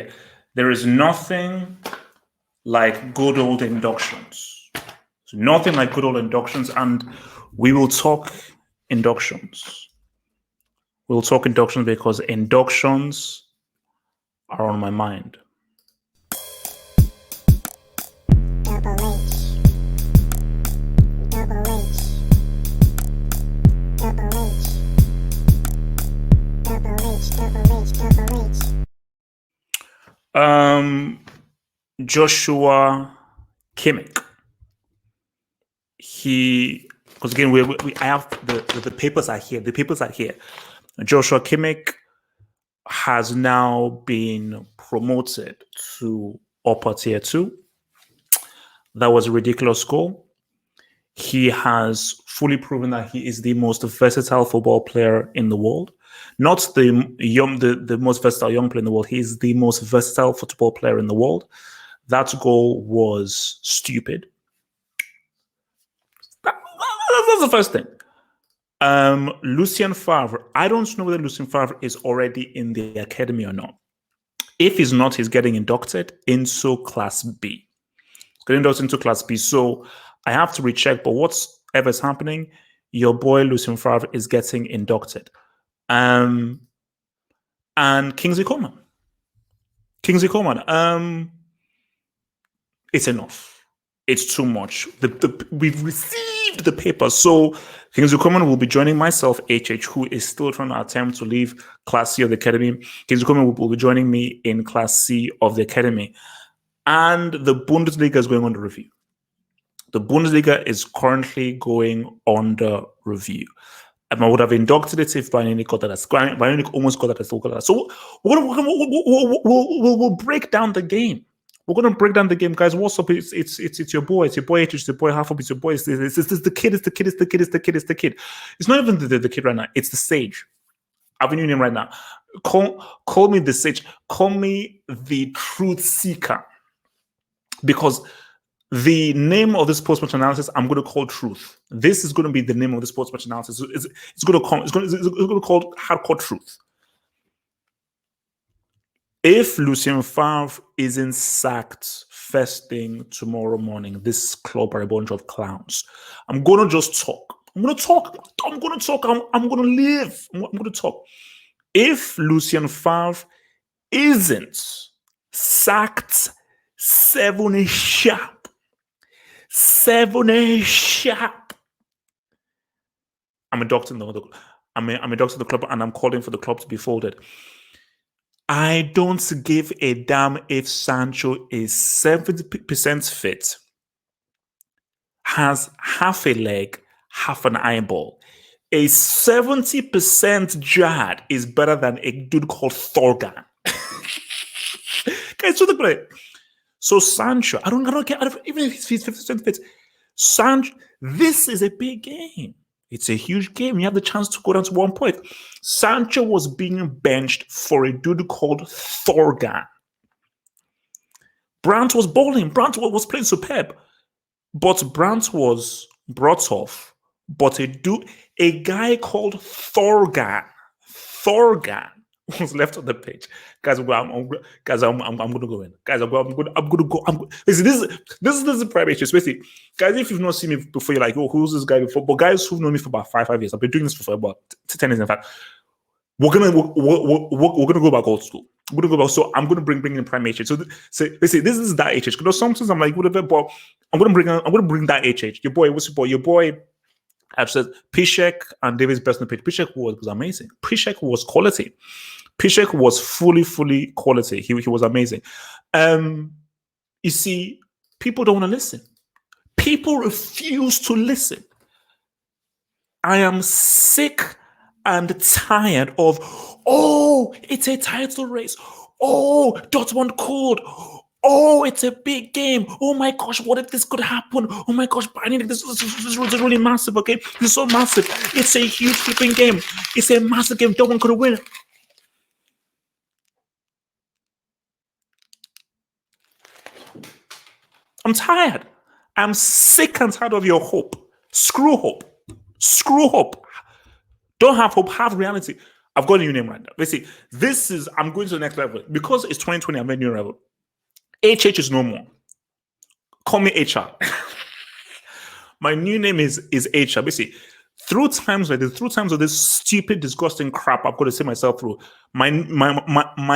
clear. There is nothing like good old inductions. Nothing like good old inductions, and we will talk inductions. We'll talk inductions because inductions are on my mind. Double H. Double H. Double H. Double H. Double H. Double H. Joshua Kimmich. Because again, I have the papers are here. The papers are here. Joshua Kimmich has now been promoted to upper tier 2. That was a ridiculous goal. He has fully proven that he is the most versatile football player in the world. Not the most versatile young player in the world. He is the most versatile football player in the world. That goal was stupid. That's the first thing. Lucien Favre. I don't know whether Lucien Favre is already in the academy or not. If he's not, he's getting inducted into Class B. He's getting inducted into Class B. So I have to recheck, but whatever is happening, your boy Lucien Favre is getting inducted. And Kingsley Coman. It's enough. It's too much. We've received the paper. So Kingsley Coman will be joining myself, HH, who is still trying to attempt to leave Class C of the academy. Kingsley Coman will be joining me in Class C of the academy. And the Bundesliga is going under review. The Bundesliga is currently going under review. I would have inducted it if Bayern got that. Bayern almost got that. So we'll break down the game. We're going to break down the game, guys. What's up? It's your boy. It's your boy. It's your boy. Half of it's your boy. It's the kid. It's the kid. It's not even the kid right now. It's the sage. I've been using him right now. Call me the sage. Call me the truth seeker. Because the name of this post-match analysis, I'm going to call truth. This is going to be the name of this post-match analysis. It's going to be called hardcore truth. If Lucien Favre isn't sacked first thing tomorrow morning, this club are a bunch of clowns. I'm going to just talk. I'm going to talk. I'm going to live. I'm going to talk. If Lucien Favre isn't sacked 7 sharp, 7 sharp, I'm inducting the club, and I'm calling for the club to be folded. I don't give a damn if Sancho is 70% fit, has half a leg, half an eyeball. A 70% Jad is better than a dude called Thorgan. Guys, look at it. So Sancho, I don't care even if he's 50% fit. Sancho, this is a big game. It's a huge game. You have the chance to go down to 1 point. Sancho was being benched for a dude called Thorgan. Brandt was bowling. Brandt was playing superb. But Brandt was brought off. But a guy called Thorgan was left on the pitch. Guys, I'm going to go in. Guys, I'm going to go. Listen, this is a private issue. Basically, guys, if you've not seen me before, you're like, oh, who's this guy before? But guys who've known me for about 5 years, I've been doing this for about 10 years. In fact, we're gonna go back old school. We're gonna go back. So I'm gonna bring in prime HH. So basically, this is that HH. Because sometimes I'm like, whatever, but I'm gonna bring that HH. Your boy, what's your boy? Your boy. I've said Piszczek and David's best on the pitch. Piszczek was amazing. Piszczek was quality. Piszczek was fully quality. He was amazing. You see, people don't want to listen. People refuse to listen. I am sick and tired of, oh, it's a title race. Oh, Dortmund called. Oh, it's a big game. Oh my gosh, what if this could happen? Oh my gosh, Bayern, this is really massive, okay? This is so massive. It's a huge flipping game. It's a massive game. Dortmund could win. I'm tired. I'm sick and tired of your hope. Screw hope. Screw hope. Don't have hope, have reality. I've got a new name right now. Let's see. I'm going to the next level. Because it's 2020, I'm a new level. HH is no more. Call me HR. My new name is HR. Basically, through times of this stupid, disgusting crap I've got to see myself through, my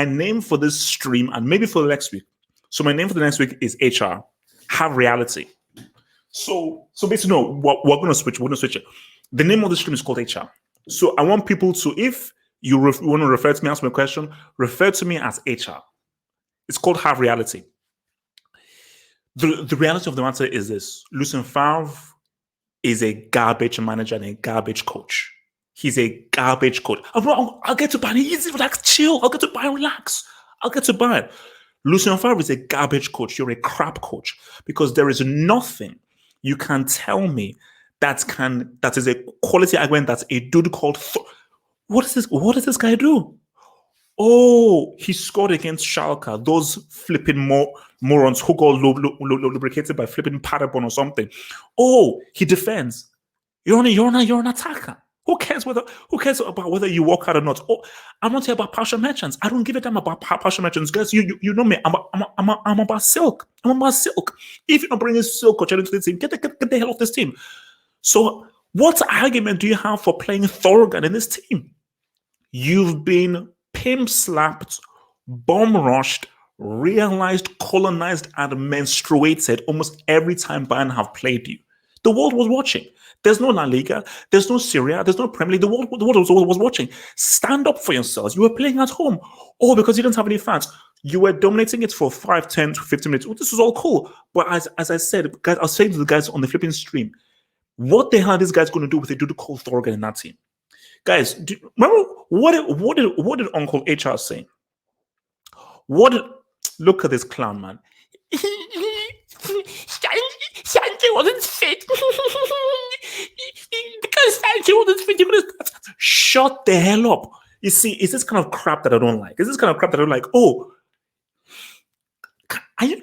name for this stream and maybe for the next week. So my name for the next week is HR. Have reality. So basically, no, we're going to switch. We're going to switch it. The name of the stream is called HR. So I want people to, if you want to refer to me, ask me a question, refer to me as HR. It's called Have Reality. The reality of the matter is this. Lucien Favre is a garbage manager and a garbage coach. He's a garbage coach. I'll get to Bayern. Easy, relax, chill. I'll get to Bayern, relax. I'll get to Bayern. Lucien Favre is a garbage coach. You're a crap coach because there is nothing you can tell me that is a quality argument that a dude called what does this guy do? Oh, he scored against Schalke. Those flipping morons who got lubricated by flipping Paderborn or something. Oh, he defends. You're an attacker. Who cares about whether you work hard or not? Oh, I'm not here about partial merchants. I don't give a damn about partial merchants, guys. You know me. I'm about silk. I'm about silk. If you're not bringing silk or into the team, get the hell off this team. So, what argument do you have for playing Thorgan in this team? You've been pimp slapped, bomb rushed, realized, colonized, and menstruated almost every time Bayern have played you. The world was watching. There's no La Liga, there's no Syria, there's no Premier League. The world was watching. Stand up for yourselves. You were playing at home. Oh, because you didn't have any fans. You were dominating it for 5, 10, 15 minutes. Oh, this is all cool. But as I said, guys, I was saying to the guys on the flipping stream, what the hell are these guys going to do with a dude called Thorgan in that team? Guys, remember what did Uncle HR say? Look at this clown, man. Sancho wasn't fit. Because Sancho wasn't fit. Shut the hell up. You see, it's this kind of crap that I don't like. It's this kind of crap that I don't like. Oh, are you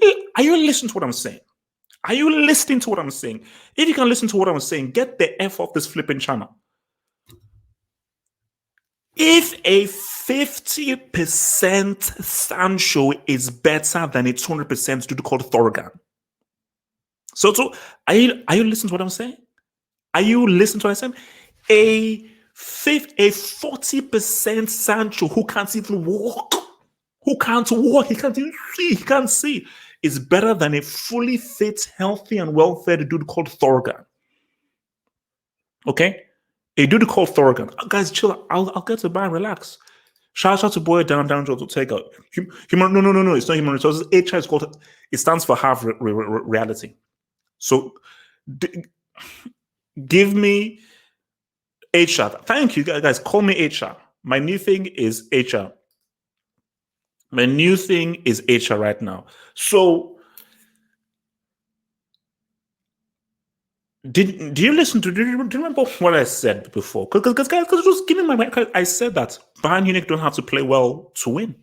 listening to what I'm saying? Are you listening to what I'm saying? If you can listen to what I'm saying, get the F off this flipping channel. If a 50% Sancho is better than a 200% dude called Thorgan. So are you listening to what I'm saying? Are you listening to what I'm saying? A 40% Sancho who can't even walk, he can't even see, he can't see, is better than a fully fit, healthy, and well-fed dude called Thorgan. Okay? A dude called Thorgan. Guys, chill. I'll get to Bayern, relax. Shout out to Boy down to take out. No. It's not human resources. HR is called. It stands for Have Reality. So, give me HR. Thank you, guys. Call me HR. My new thing is HR. My new thing is HR right now. So, do you remember what I said before? Because just give me my mind. I said that Bayern Munich don't have to play well to win.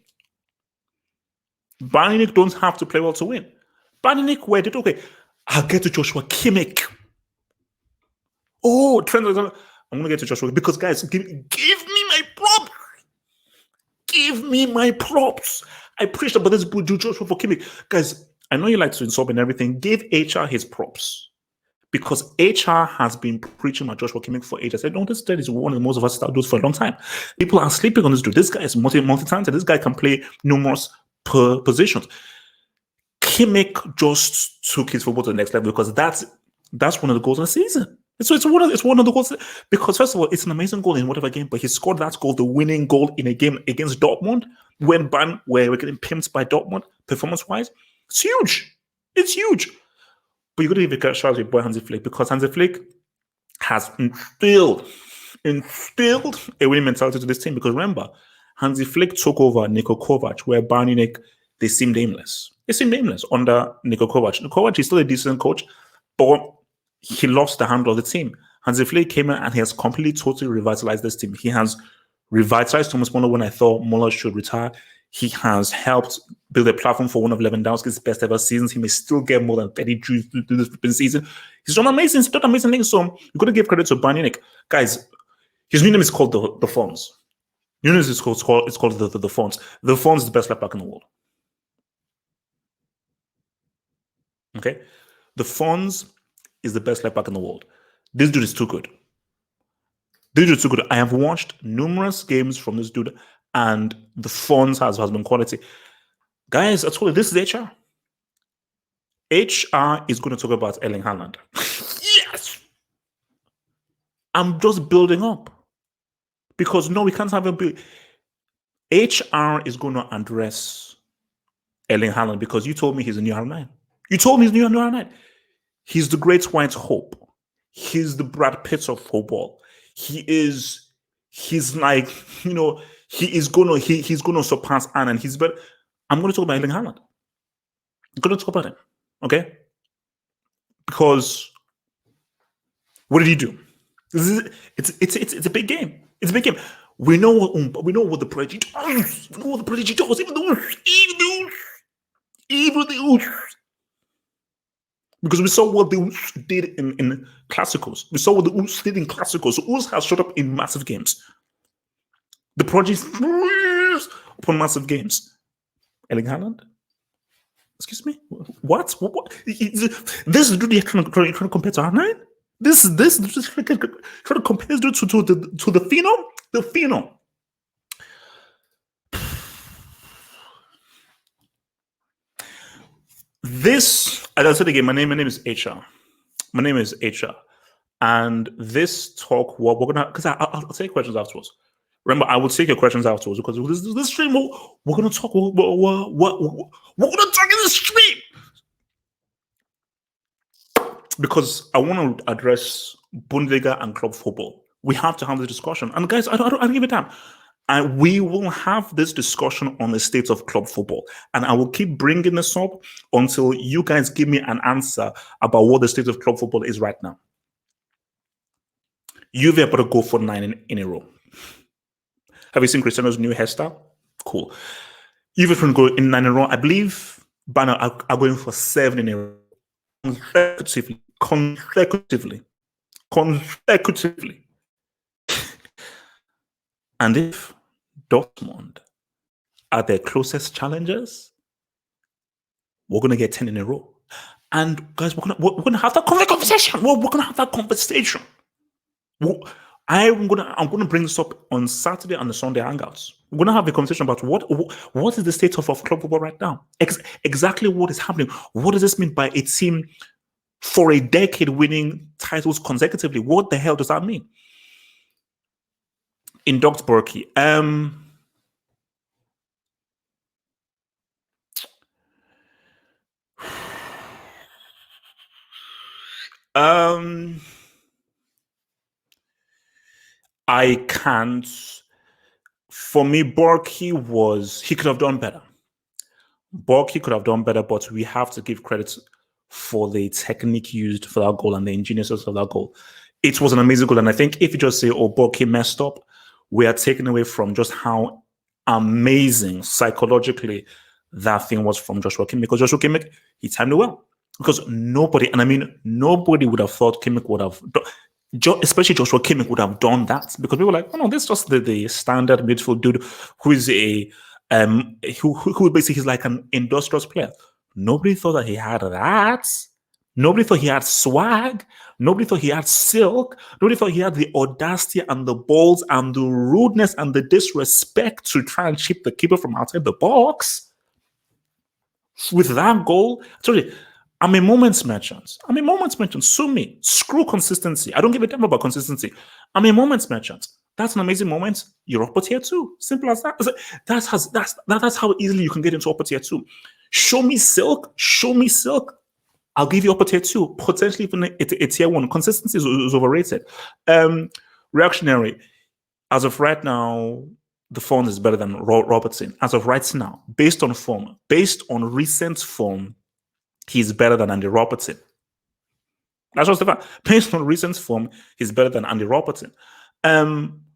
Bayern Munich don't have to play well to win. Bayern Munich did okay. I'll get to Joshua Kimmich. Oh, Trent, I'm gonna get to Joshua because guys, give me my props. Give me my props. I preached about this Joshua for Kimmich. Guys, I know you like to insult and everything. Give HR his props. Because HR has been preaching about Joshua Kimmich for ages. I said, no, this dude is one of the most versatile dudes for a long time. People are sleeping on this dude. This guy is multi-talented. This guy can play numerous positions. Kimmich just took his football to the next level because that's one of the goals of the season. It's one of the goals because first of all, it's an amazing goal in whatever game, but he scored that goal, the winning goal in a game against Dortmund when Bayern were getting pimped by Dortmund performance-wise. It's huge. It's huge. But you got to give a shout out to your boy Hansi Flick because Hansi Flick has instilled a winning mentality to this team. Because remember, Hansi Flick took over Niko Kovac, where Bayern Munich, they seemed aimless. They seemed aimless under Niko Kovac. Niko Kovac is still a decent coach, but he lost the handle of the team. Hansi Flick came in and he has completely, totally revitalized this team. He has revitalized Thomas Muller when I thought Muller should retire. He has helped build a platform for one of Lewandowski's best ever seasons. He may still get more than 30 Jews this season. He's done amazing things. So you've got to give credit to Bayern Munich. Guys, his new name is called the Fonz. You know, it's called the Fonts. The Fonts is the best left back in the world. Okay, the Fonts is the best left back in the world. This dude is too good. This dude is too good. I have watched numerous games from this dude, and the Fonts has been quality. Guys, I told you this is HR. HR is going to talk about Erling Haaland. Yes, I'm just building up because no, we can't have a build. HR is going to address Erling Haaland because you told me he's a new R9. You told me he's a new R9. He's the great white hope. He's the Brad Pitt of football. He's like, he's gonna surpass Annan. He's better. I'm gonna talk about Erling Haaland. I'm gonna talk about him. Okay? Because what did he do? It's a big game. It's a big game. We know what the prodigy does. We know what the prodigy does. Even the because we saw what the did in Classicals. We saw what the Us did in Classicals. So Us has showed up in massive games. The prodigy upon massive games. Erling Haaland? Excuse me? What? This is really trying to compare to R9? This is trying to compare to the phenom? The phenom. This, as I said again, my name is HR. My name is HR. And this talk, what we're gonna, because I'll take questions afterwards. Remember, I will take your questions afterwards because this stream, we're gonna talk. We're gonna talk in the stream because I want to address Bundesliga and club football. We have to have the discussion, and guys, I don't give a damn. And we will have this discussion on the state of club football. And I will keep bringing this up until you guys give me an answer about what the state of club football is right now. Juve are about to go for 9 in a row. Have you seen Cristiano's new hairstyle? Cool. Juve can go in 9 in a row. I believe Bayern are going for 7 in a row. Consecutively. And if Dortmund are their closest challengers, we're going to get 10 in a row. And guys, we're gonna have that conversation. We're gonna have that conversation. I'm gonna bring this up on Saturday and the Sunday hangouts. We're gonna have a conversation about what is the state of club football right now. Exactly what is happening. What does this mean by a team for a decade winning titles consecutively? What the hell does that mean? In Dr. Borky, I can't. For me, Borky he could have done better. Borky could have done better, but we have to give credit for the technique used for that goal and the ingeniousness of that goal. It was an amazing goal, and I think if you just say, "Oh, Borky messed up," we are taken away from just how amazing psychologically that thing was from Joshua Kimmich. Because Joshua Kimmich, he timed it well. Because nobody, and I mean nobody would have thought Kimmich would have, especially Joshua Kimmich would have done that. Because people were like, "Oh no, this is just the standard midfield dude who is who basically he's like an industrious player." Nobody thought that he had that. Nobody thought he had swag. Nobody thought he had silk. Nobody thought he had the audacity and the balls and the rudeness and the disrespect to try and chip the keeper from outside the box. With that goal, I told you, I'm a moments merchant. Sue me. Screw consistency. I don't give a damn about consistency. I'm a moments merchant. That's an amazing moment. You're upper tier 2. Simple as that. That's how easily you can get into upper tier 2. Show me silk. I'll give you upper tier 2, potentially even a tier 1. Consistency is overrated. Reactionary. As of right now, the form is better than Robertson. As of right now, based on recent form, he's better than Andy Robertson. That's just the fact. Based on recent form, he's better than Andy Robertson.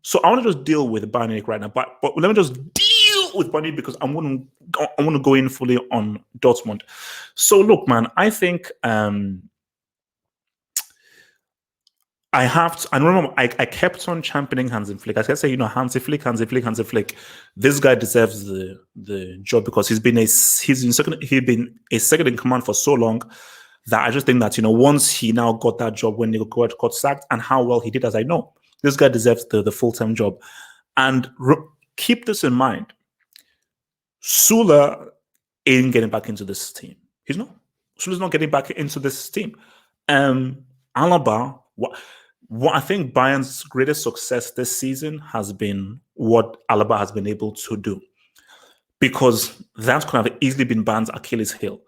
So I want to just deal with Bayern right now, but let me just deal with Bayern because I want to go in fully on Dortmund. So look, man, I think I have to, and remember, I kept on championing Hansi Flick. I kept saying, Hansi Flick, Hansi Flick, Hansi Flick. This guy deserves the job because he's been a second in command for so long that I just think that once he now got that job when Nico Kovac got sacked and how well he did, as I know, this guy deserves the full-time job. And keep this in mind: Sula ain't getting back into this team. He's not. Sula's not getting back into this team. Alaba, what I think Bayern's greatest success this season has been what Alaba has been able to do, because that's kind of easily been Bayern's Achilles heel.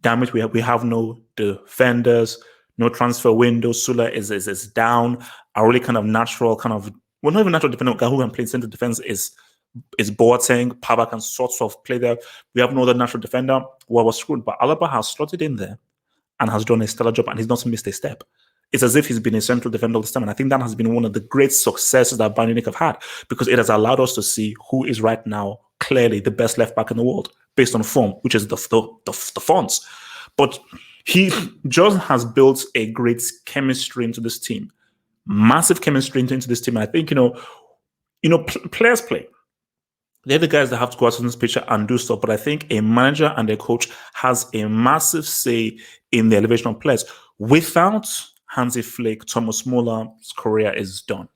Damn it, we have no defenders, no transfer window. Sula is down. A really kind of natural not even natural defender. Guy who can play center defense is Boateng. Pava can sort of play there. We have no other natural defender. Well, we're screwed. But Alaba has slotted in there and has done a stellar job, and he's not missed a step. It's as if he's been a central defender all this time. And I think that has been one of the great successes that Bayern Munich have had, because it has allowed us to see who is right now clearly the best left back in the world based on form, which is the Fonts. But he just has built a great chemistry into this team, massive chemistry into this team. And I think, players play. They're the guys that have to go out on this picture and do stuff. But I think a manager and a coach has a massive say in the elevation of players. Without Hansi Flick, Thomas Muller's career is done.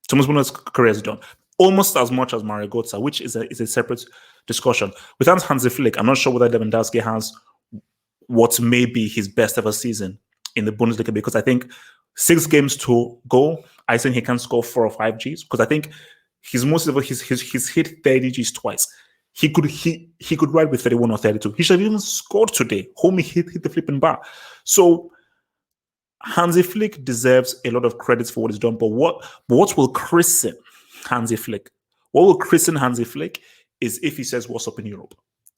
Thomas Muller's career is done. Almost as much as Mario Götze, which is a separate discussion. Without Hansi Flick, I'm not sure whether Lewandowski has what may be his best ever season in the Bundesliga, because I think 6 games to go, I think he can score 4 or 5 Gs, because I think he's hit 30 Gs twice. He could ride with 31 or 32. He should have even scored today. Homie hit the flipping bar. So Hansi Flick deserves a lot of credit for what he's done. But what will christen Hansi Flick? What will christen Hansi Flick is if he says what's up in Europe.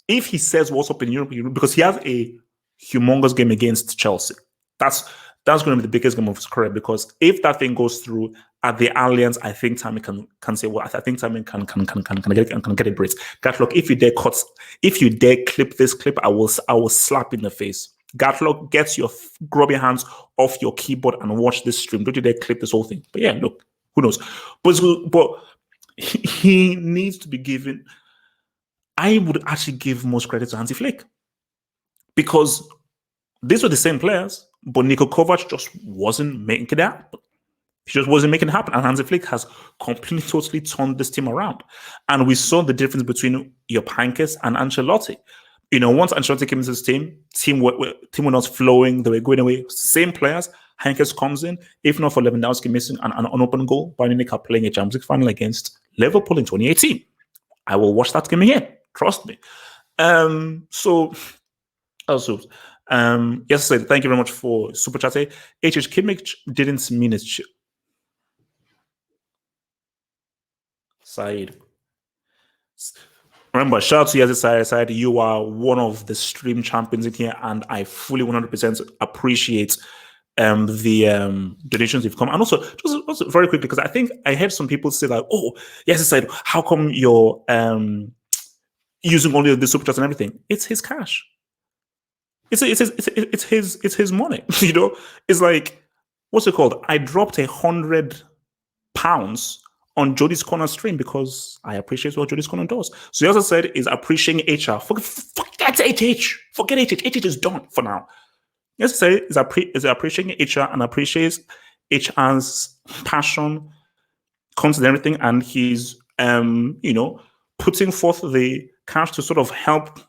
If he says what's up in Europe, because he has a humongous game against Chelsea. That's going to be the biggest game of his career, because if that thing goes through at the Allianz, I think Tammy can say, well, I think Tammy can get a brace. Gatlock, if you dare clip this clip, I will slap in the face. Gatlock, get your grubby hands off your keyboard and watch this stream. Don't you dare clip this whole thing. But yeah, look, who knows? But he needs to be given. I would actually give most credit to Hansi Flick, because these were the same players, but Niko Kovac just wasn't making it happen. He just wasn't making it happen. And Hansi Flick has completely, totally turned this team around. And we saw the difference between Jupp Heynckes and Ancelotti. Once Ancelotti came into this team were not flowing. They were going away. Same players. Heynckes comes in. If not for Lewandowski missing an open goal, Bayern Munich are playing a Champions League final against Liverpool in 2018. I will watch that game again. Trust me. Yes, sir. Thank you very much for super chatting. HH Kimmich didn't mean it. Said. Remember, shout out to you, Said. You are one of the stream champions in here, and I fully 100% appreciate the donations you've come. And also very quickly, because I think I heard some people say like, oh, yes, Said, how come you're using only the super chats and everything? It's his cash. It's his money. It's like, what's it called? I dropped £100 on Jody's Corner stream because I appreciate what Jody's Corner does. So he also said is appreciating HR. Forget HH. Forget HH. HH is done for now. He also said is appreciating HR and appreciates HR's passion, comes and everything, and he's putting forth the cash to sort of help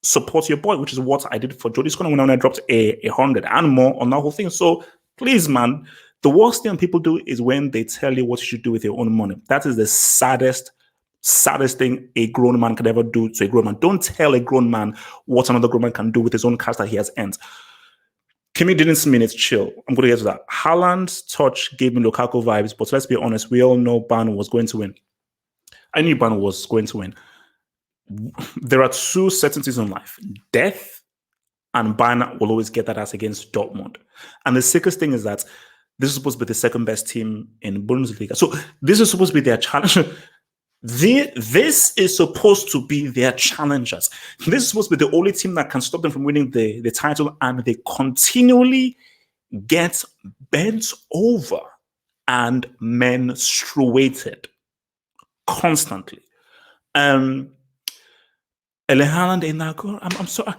support your boy, which is what I did for Jody's Corner when I dropped 100 and more on that whole thing. So please, man, the worst thing people do is when they tell you what you should do with your own money. That is the saddest thing a grown man can ever do to a grown man. Don't tell a grown man what another grown man can do with his own cash that he has earned. Kimi didn't mean it's chill. I'm going to get to that. Haaland's touch gave me Lukaku vibes, but let's be honest, we all know Bayern was going to win. I knew Bayern was going to win. There are 2 certainties in life: death, and Bayern will always get that as against Dortmund. And the sickest thing is that this is supposed to be the second best team in Bundesliga. So this is supposed to be their challenge. This is supposed to be their challengers. This is supposed to be the only team that can stop them from winning the title, and they continually get bent over and menstruated constantly. Erling Haaland in that goal. I'm sorry.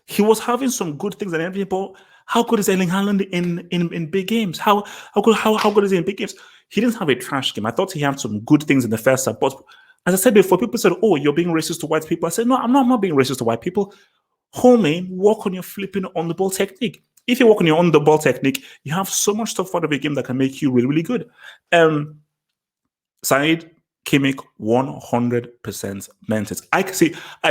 He was having some good things and everything, but how good is Erling Haaland in big games? How good is he in big games? He didn't have a trash game. I thought he had some good things in the first half, but as I said before, people said, "Oh, you're being racist to white people." I said, "No, I'm not being racist to white people. Homie, work on your flipping on the ball technique. If you work on your on the ball technique, you have so much stuff out of a game that can make you really, really good." Said Kimmich 100% meant it. I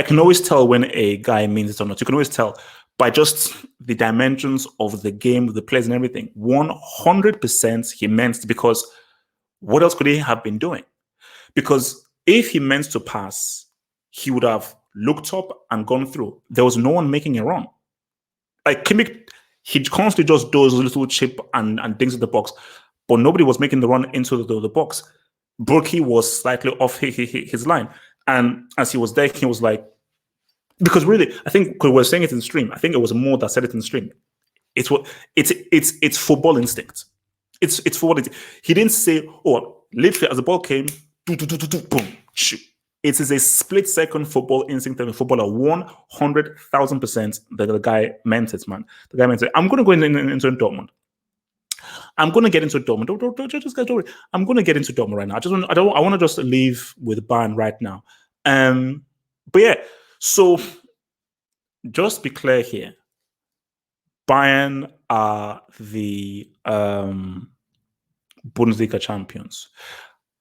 can always tell when a guy means it or not. You can always tell by just the dimensions of the game, the players and everything. 100% he meant it, because what else could he have been doing? Because if he meant to pass, he would have looked up and gone through. There was no one making a run. Like Kimmich, he constantly just does a little chip and dings in the box, but nobody was making the run into the box. Burki was slightly off his line. And as he was there, he was like, because really, I think we were saying it in the stream. I think it was more that said it in the stream. It's football instinct. It's football instinct. He didn't say, oh, literally as the ball came, boom, shoot. It is a split second football instinct of a footballer. 100,000%. The guy meant it, man. The guy meant it. I'm going to go into Dortmund. I'm going to get into Dortmund. Don't worry. I'm going to get into Dortmund right now. I want to just leave with Bayern right now. But yeah, so just be clear here. Bayern are the Bundesliga champions.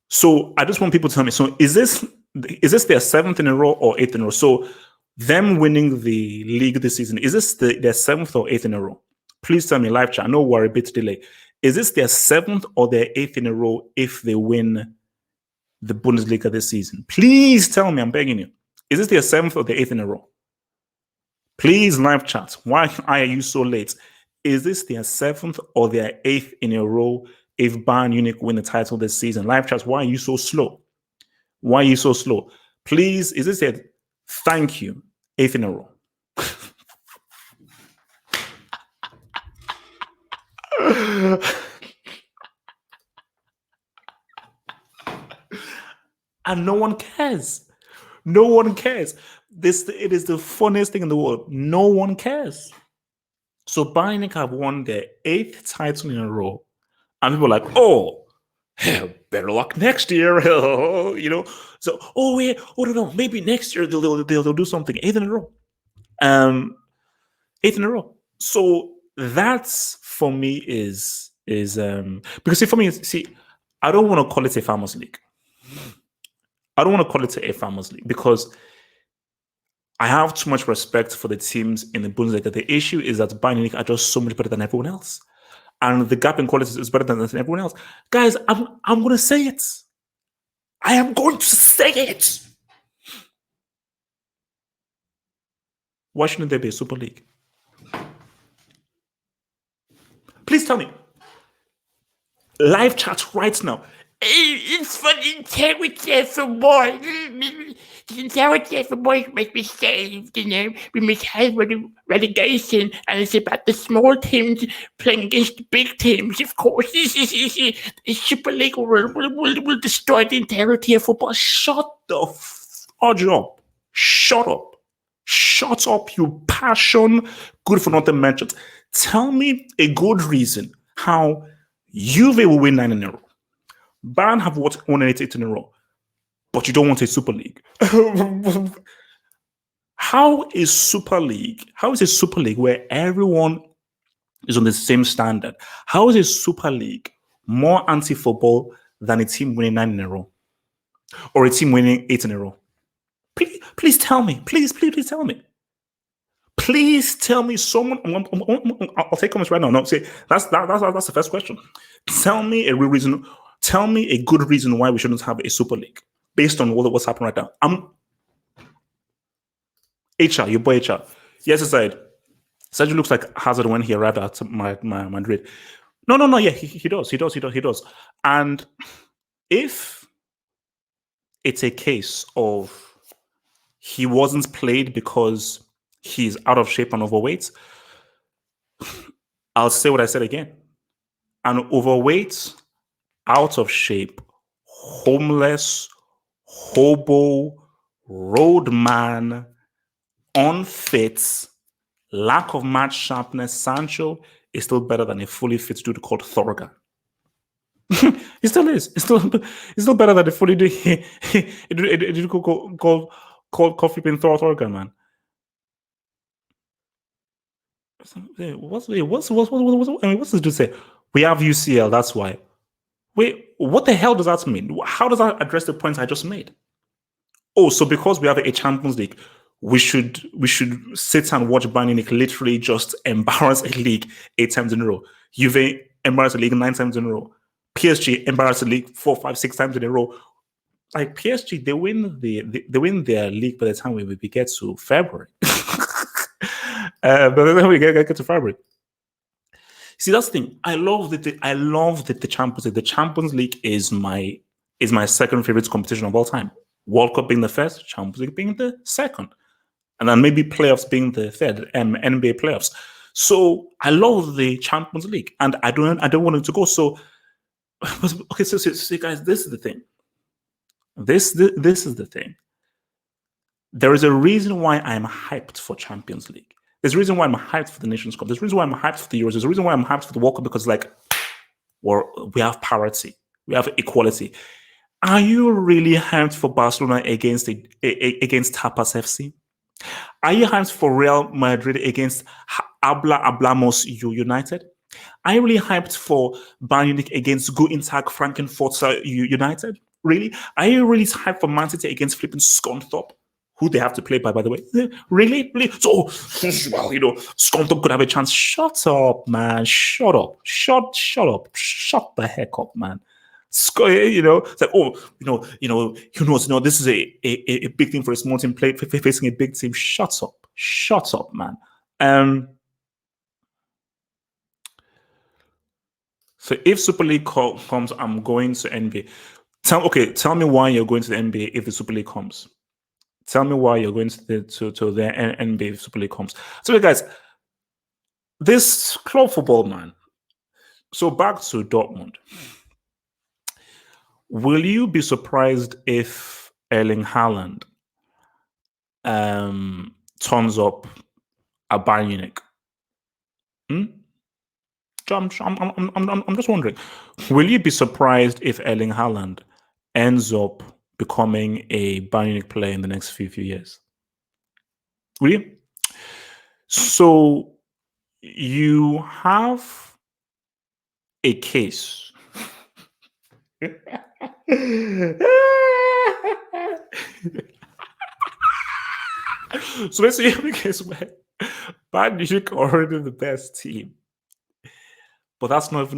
So I just want people to tell me. So is this their 7th in a row or 8th in a row? So them winning the league this season, is this their 7th or 8th in a row? Please tell me, live chat. I know we're a bit delay. Is this their 7th or their 8th in a row if they win the Bundesliga this season? Please tell me, I'm begging you. Is this their 7th or their 8th in a row? Please live chat. Why are you so late? Is this their 7th or their 8th in a row if Bayern Munich win the title this season? Live chat, why are you so slow? Why are you so slow? Please, is this it? Thank you. 8th in a row. And no one cares. No one cares. It is the funniest thing in the world. No one cares. So Bayern have won their 8th title in a row, and people are like, "Oh, better luck next year." You know. So, oh yeah, oh no, maybe next year they'll do something. 8th in a row. 8th in a row. So that's for me is because see, for me, I don't want to call it a farmers league. I don't want to call it a farmers league because I have too much respect for the teams in the Bundesliga. The issue is that Bayern Munich are just so much better than everyone else, and the gap in quality is better than everyone else. Guys, I'm going to say it. I am going to say it. Why shouldn't there be a Super League? Please tell me. Live chat right now. It's for the integrity for boys. The integrity for boys must be saved, you know. We must have relegation, and it's about the small teams playing against the big teams, of course. The Super League will destroy the integrity of football. Shut the fudge up. Shut up. Shut up, you passion, good for nothing merchant. Tell me a good reason how Juve will win 9 in a row. Bayern have won 8 in a row, but you don't want a Super League. How is Super League where everyone is on the same standard? How is a Super League more anti-football than a team winning 9 in a row? Or a team winning 8 in a row? Please tell me. Please tell me. Please tell me someone. I'll take comments right now. No, say that's the first question. Tell me a real reason. Tell me a good reason why we shouldn't have a Super League based on what's happening right now. HR, your boy HR. Yes, I said. Sergio looks like Hazard when he arrived at my Madrid. No. Yeah, he does. And if it's a case of he wasn't played because he's out of shape and overweight, I'll say what I said again. An overweight out of shape, homeless, hobo, roadman, unfit, lack of match sharpness, Sancho is still better than a fully fit dude called Thorgan. He still is. It's still better than a fully dude called Coffee Bean Thorgan, man. What's this dude say? We have UCL, that's why. Wait, what the hell does that mean? How does that address the points I just made? Oh, so because we have a Champions League, we should sit and watch Bayern Munich literally just embarrass a league 8 times in a row. Juve embarrass a league 9 times in a row. PSG embarrass a league 4, 5, 6 times in a row. Like PSG, they win their league by the time we get to February. But then we get to February. See, that's the thing. I love that the Champions League. The Champions League is my second favorite competition of all time. World Cup being the first, Champions League being the second, and then maybe playoffs being the third. NBA playoffs. So I love the Champions League, and I don't want it to go. So okay, so guys, this is the thing. This is the thing. There is a reason why I'm hyped for Champions League. There's a reason why I'm hyped for the Nations Cup. There's a reason why I'm hyped for the Euros. There's a reason why I'm hyped for the World Cup, because like we have parity, we have equality. Are you really hyped for Barcelona against Tapas FC? Are you hyped for Real Madrid against Hablamos United? Are you really hyped for Bayern Munich against Go Intag Frankenfurter United? Really? Are you really hyped for Man City against flipping Scunthorpe, who they have to play by the way? Really? So, well, Scunthorpe could have a chance. Shut up, man. Shut up. Shut up. Shut the heck up, man. It's like, who knows? This is a big thing for a small team facing a big team. Shut up, man. So if Super League comes, I'm going to NBA. Tell me why you're going to the NBA if the Super League comes. Tell me why you're going to the NBA if Super League comes. So, guys, this club football, man. So back to Dortmund. Will you be surprised if Erling Haaland turns up at Bayern Munich? I'm just wondering. Will you be surprised if Erling Haaland ends up becoming a Bayern Munich player in the next few years? Will you? So you have a case. So basically, you have a case where Bayern Munich are already the best team. But that's not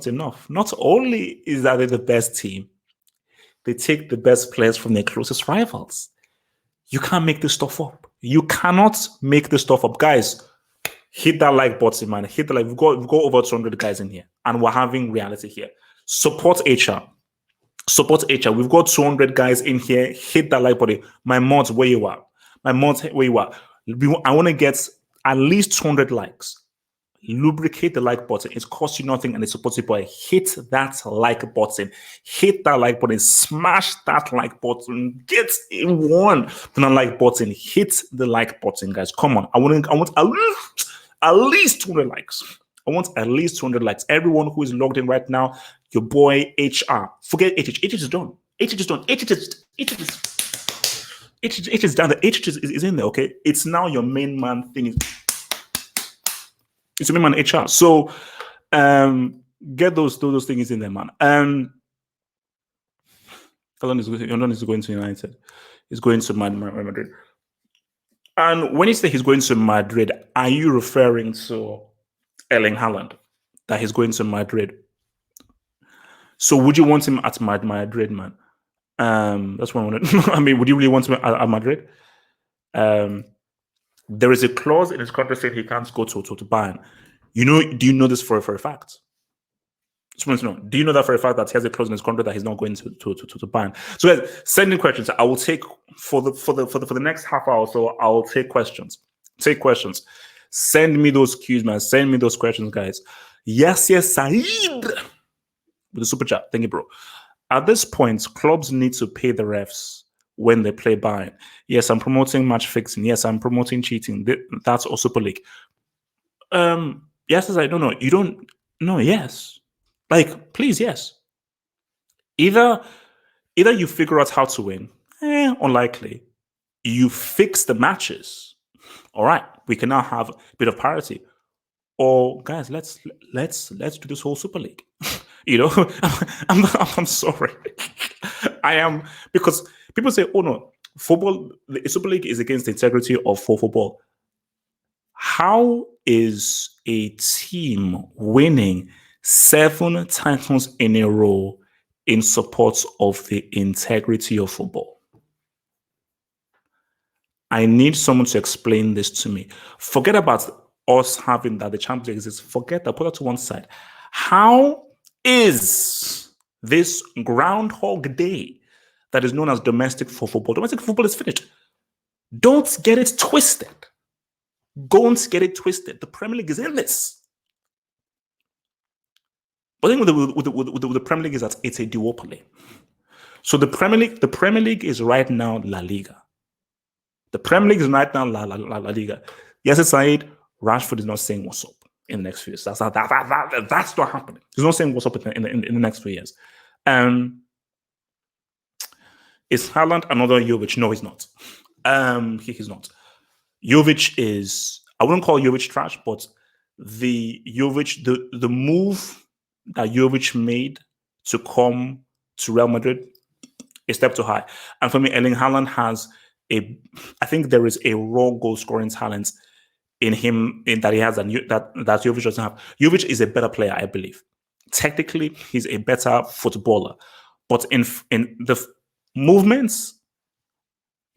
enough. Not only is that they're the best team, they take the best players from their closest rivals. You can't make this stuff up. You cannot make this stuff up. Guys, hit that like button, man. Hit the like. We've got over 200 guys in here, and we're having reality here. Support HR. We've got 200 guys in here. Hit that like button. My mods, where you are. I want to get at least 200 likes. Lubricate the like button. It costs you nothing and it's supported by hit that like button. Hit that like button. Smash that like button. Get one to the like button. Hit the like button, guys. Come on. I want at least 200 likes. I want at least 200 likes. Everyone who is logged in right now, your boy HR. Forget HH. HH is done. HH is done. HH is done. The HH is in there, okay? It's now your main man thing. It's your main man HR. So get those things in there, man. London is going to United. He's going to Madrid. And when you say he's going to Madrid, are you referring to Erling Haaland, that he's going to Madrid? So would you want him at Madrid, man? That's what I want to. I mean, would you really want him at Madrid? There is a clause in his contract saying he can't go to Bayern. Do you know this for a fact? Just want to know. Do you know that for a fact that he has a clause in his contract that he's not going to Bayern? So guys, send in questions. I will take for the next half hour. So I will take questions. Send me those cues, man. Send me those questions, guys. Yes, Saeed. with the super chat. Thank you, bro. At this point, clubs need to pay the refs when they play Bayern. Yes, I'm promoting match fixing. Yes, I'm promoting cheating. That's all Super League. Yes, I don't know. You don't. No, yes. Like, please, yes. Either you figure out how to win. Unlikely. You fix the matches. All right, we can now have a bit of parity. Or guys, let's do this whole Super League. I'm sorry. I am, because people say, oh no, football, the Super League is against the integrity of football. How is a team winning 7 titles in a row in support of the integrity of football? I need someone to explain this to me. Forget about us having that the Champions League exists. Forget that. Put that to one side. How is this Groundhog Day that is known as domestic football? Domestic football is finished. Don't get it twisted. Don't get it twisted. The Premier League is in this. But the thing with the Premier League is that it's a duopoly. So the Premier League is right now La Liga. The Premier League is right now La Liga. Yes, Said, Rashford is not saying what's up in the next few years. That's not happening. He's not saying what's up in the next few years. Is Haaland another Jovic? No, he's not. He's not. Jovic is, I wouldn't call Jovic trash, but the move that Jovic made to come to Real Madrid is a step too high. And for me, Erling Haaland has I think there is a raw goal scoring talent in him that he has that Jovic doesn't have. Jovic is a better player, I believe. Technically, he's a better footballer, but in the movements,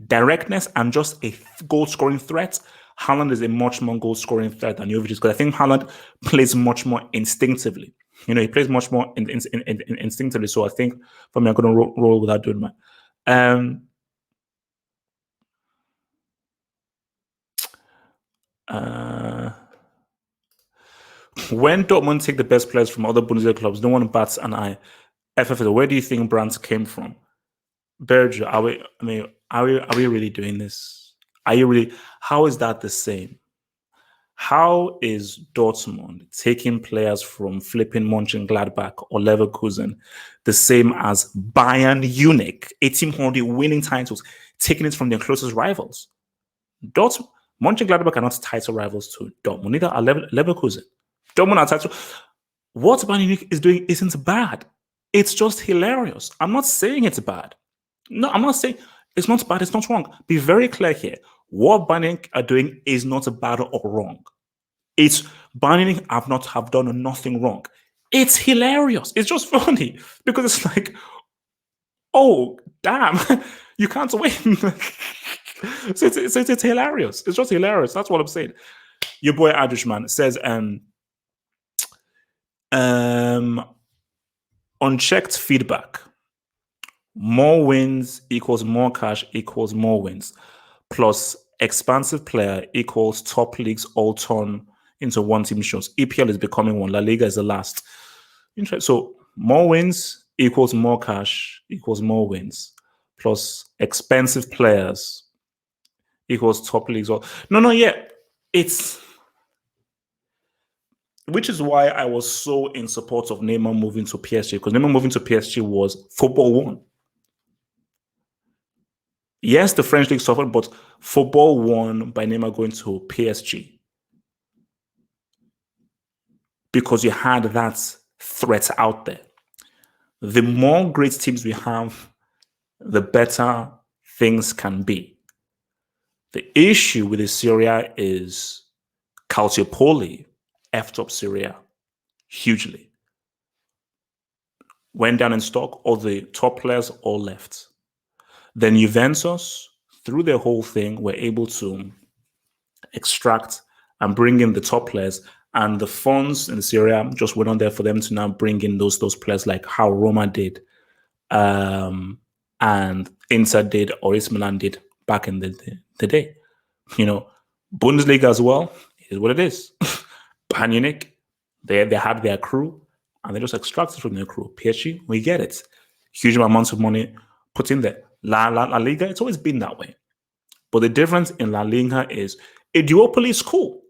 directness, and just a goal scoring threat, Haaland is a much more goal scoring threat than Jovic is, because I think Haaland plays much more instinctively. He plays much more instinctively. So I think for me, I'm going to roll without doing that. When Dortmund take the best players from other Bundesliga clubs, no one bats an eye. FFL, where do you think Brandt came from? Berger, are we really doing this? Are you really? How is that the same? How is Dortmund taking players from flipping Mönchengladbach or Leverkusen the same as Bayern Munich, a team already winning titles, taking it from their closest rivals? Mönchengladbach are not title rivals to Dortmund. Neither are Leverkusen. Dortmund are title. What Bayern Munich is doing isn't bad. It's just hilarious. I'm not saying it's bad. No, I'm not saying it's not bad. It's not wrong. Be very clear here. What Bayern Munich are doing is not bad or wrong. It's Bayern Munich have done nothing wrong. It's hilarious. It's just funny because it's like, oh damn, you can't win. So it's hilarious. It's just hilarious. That's what I'm saying. Your boy Adrishman says, unchecked feedback. More wins equals more cash equals more wins. Plus expansive player equals top leagues all turn into one team shows. EPL is becoming one. La Liga is the last. So more wins equals more cash equals more wins. Plus expensive players equals top leagues. It's, which is why I was so in support of Neymar moving to PSG, because Neymar moving to PSG was football one. Yes, the French league suffered, but football won by Neymar going to PSG, because you had that threat out there. The more great teams we have, the better things can be. The issue with the Syria is Calciopoli effed up Syria hugely. Went down in stock, all the top players all left. Then Juventus, through their whole thing, were able to extract and bring in the top players, and the funds in Syria just were not there for them to now bring in those players like how Roma did, and Inter did, or AC Milan did back in the day. Bundesliga as well is what it is. Bayern Munich, they had their crew. and they just extract it from their crew. PSG, we get it. Huge amounts of money put in there. La Liga, it's always been that way. But the difference in La Liga is a duopoly is cool.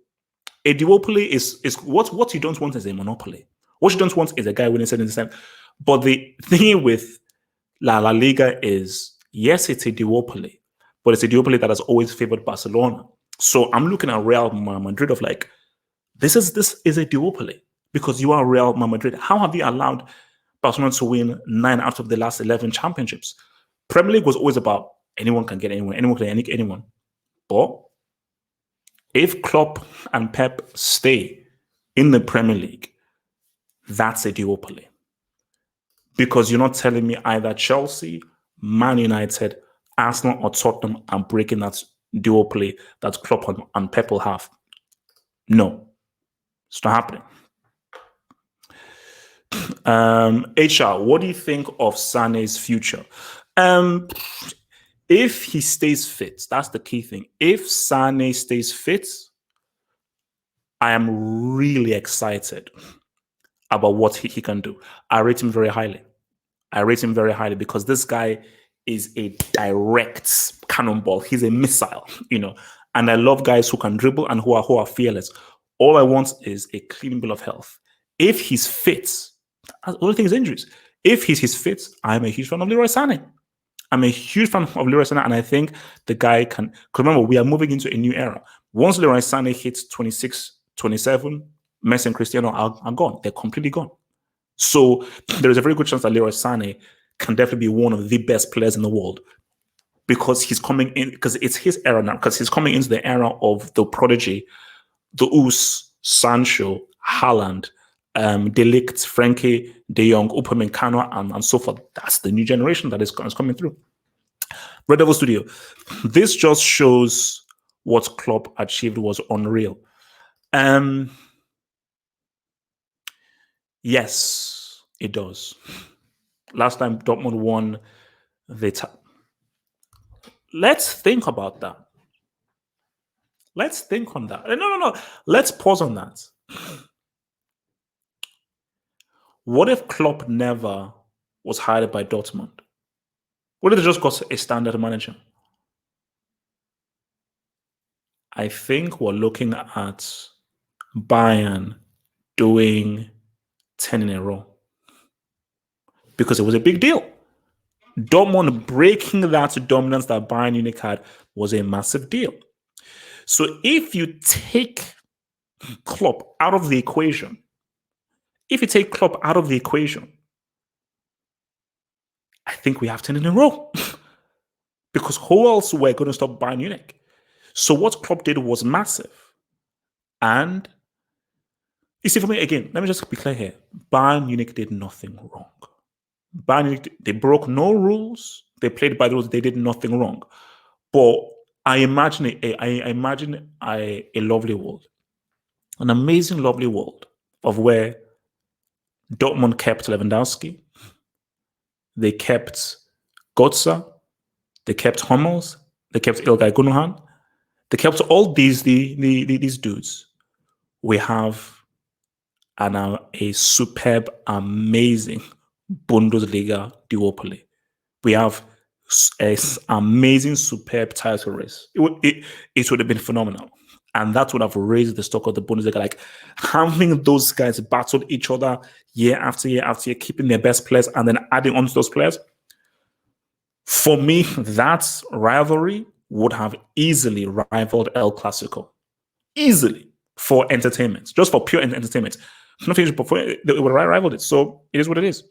A duopoly is what you don't want is a monopoly. What you don't want is a guy winning 70%. But the thing with La Liga is, yes, it's a duopoly, but it's a duopoly that has always favored Barcelona. So I'm looking at Real Madrid of like, this is a duopoly because you are Real Madrid. How have you allowed Barcelona to win 9 out of the last 11 championships? Premier League was always about anyone can get anyone, anyone can get anyone. But if Klopp and Pep stay in the Premier League, that's a duopoly. Because you're not telling me either Chelsea, Man United, Arsenal, or Tottenham are breaking that duopoly that Klopp and Pep will have. No, it's not happening. HR, what do you think of Sané's future? If he stays fit, that's the key thing. If Sané stays fit, I am really excited about what he can do. I rate him very highly. Because this guy is a direct cannonball. He's a missile, And I love guys who can dribble and who are fearless. All I want is a clean bill of health. If he's fit, the only thing is injuries. If he's fit, I'm a huge fan of Leroy Sané. And I think the guy can. Because remember, we are moving into a new era. Once Leroy Sané hits 26, 27, Messi and Cristiano are gone. They're completely gone. So there is a very good chance that Leroy Sané can definitely be one of the best players in the world because he's coming in, because it's his era now, because he's coming into the era of the prodigy, the Us, Sancho, Haaland, De Ligt, Frankie, De Jong, Upamecano, and so forth. That's the new generation that is coming through. Red Devil Studio. This just shows what Klopp achieved was unreal. Yes, it does. Last time Dortmund won the let's think about that. Let's think on that. No. Let's pause on that. What if Klopp never was hired by Dortmund? What if they just got a standard manager? I think we're looking at Bayern doing 10 in a row because it was a big deal. Dortmund breaking that dominance that Bayern Munich had was a massive deal. So if you take Klopp out of the equation, I think we have 10 in a row because who else were going to stop Bayern Munich? So what Klopp did was massive. And you see, for me, again, let me just be clear here. Bayern Munich did nothing wrong. Bayern Munich, they broke no rules. They played by the rules. They did nothing wrong. But I imagine a lovely world, an amazing, lovely world of where Dortmund kept Lewandowski, they kept Götze, they kept Hummels, they kept Ilkay Gundogan, they kept all these dudes. We have a superb, amazing Bundesliga duopoly. We have an amazing, superb title race. It would have been phenomenal. And that would have raised the stock of the Bundesliga. Like having those guys battle each other year after year after year, keeping their best players and then adding on to those players. For me, that rivalry would have easily rivaled El Clasico. Easily for entertainment, just for pure entertainment. Nothing, but it would have rivaled it. So it is what it is.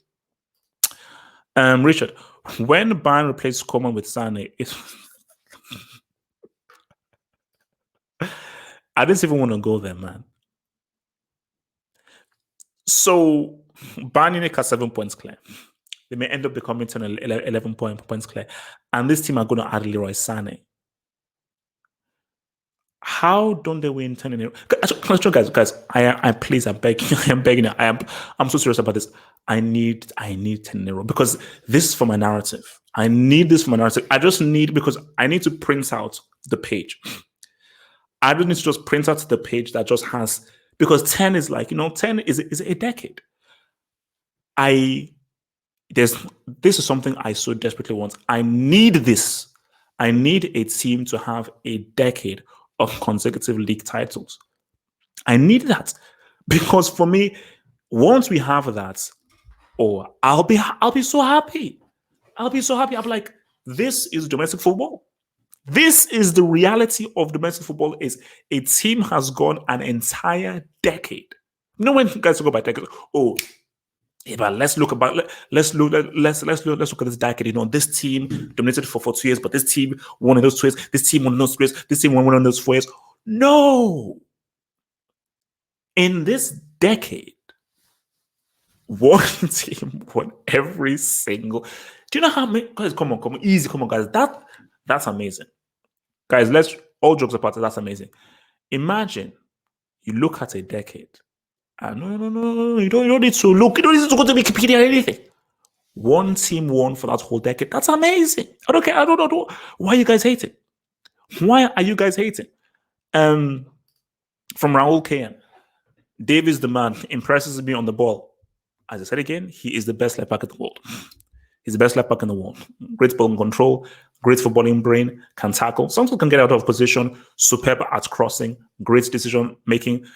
Richard, when Bayern replaced Coman with Sané, I didn't even want to go there, man. So Bayern Munich has 7 points clear. They may end up becoming 10 or 11 points clear. And this team are going to add Leroy Sané. How don't they win 10 in a row? Guys, I please, I'm begging you. I'm so serious about this. I need 10 in a row because this is for my narrative. I need this for my narrative. Because I need to print out the page. I don't need to just print out the page that just has, because 10 is like, 10 is a decade. I this is something I so desperately want. I need this. I need a team to have a decade of consecutive league titles. I need that because for me, once we have that, I'll be so happy. I'll be so happy. I'm like, this is domestic football. This is the reality of domestic football: is a team has gone an entire decade. No one guys talk about decades. Oh, yeah, but let's look at this decade. You know, this team dominated for 2 years, but this team won in those 2 years. This team won in those 2 years. This team won in those 4 years. No, in this decade, one team won every single. Do you know how many guys? Come on, easy, come on, guys. That's amazing, guys. Let's all jokes apart. That's amazing. Imagine you look at a decade. No. You don't need to look. You don't need to go to Wikipedia or anything. One team won for that whole decade. That's amazing. I don't care. I don't know. Why are you guys hating? Why are you guys hating? From Raul KM. Davis, the man, impresses me on the ball. As I said again, he is the best left back in the world. He's the best left back in the world. Great ball control, great footballing brain, can tackle. Sometimes can get out of position, superb at crossing, great decision making.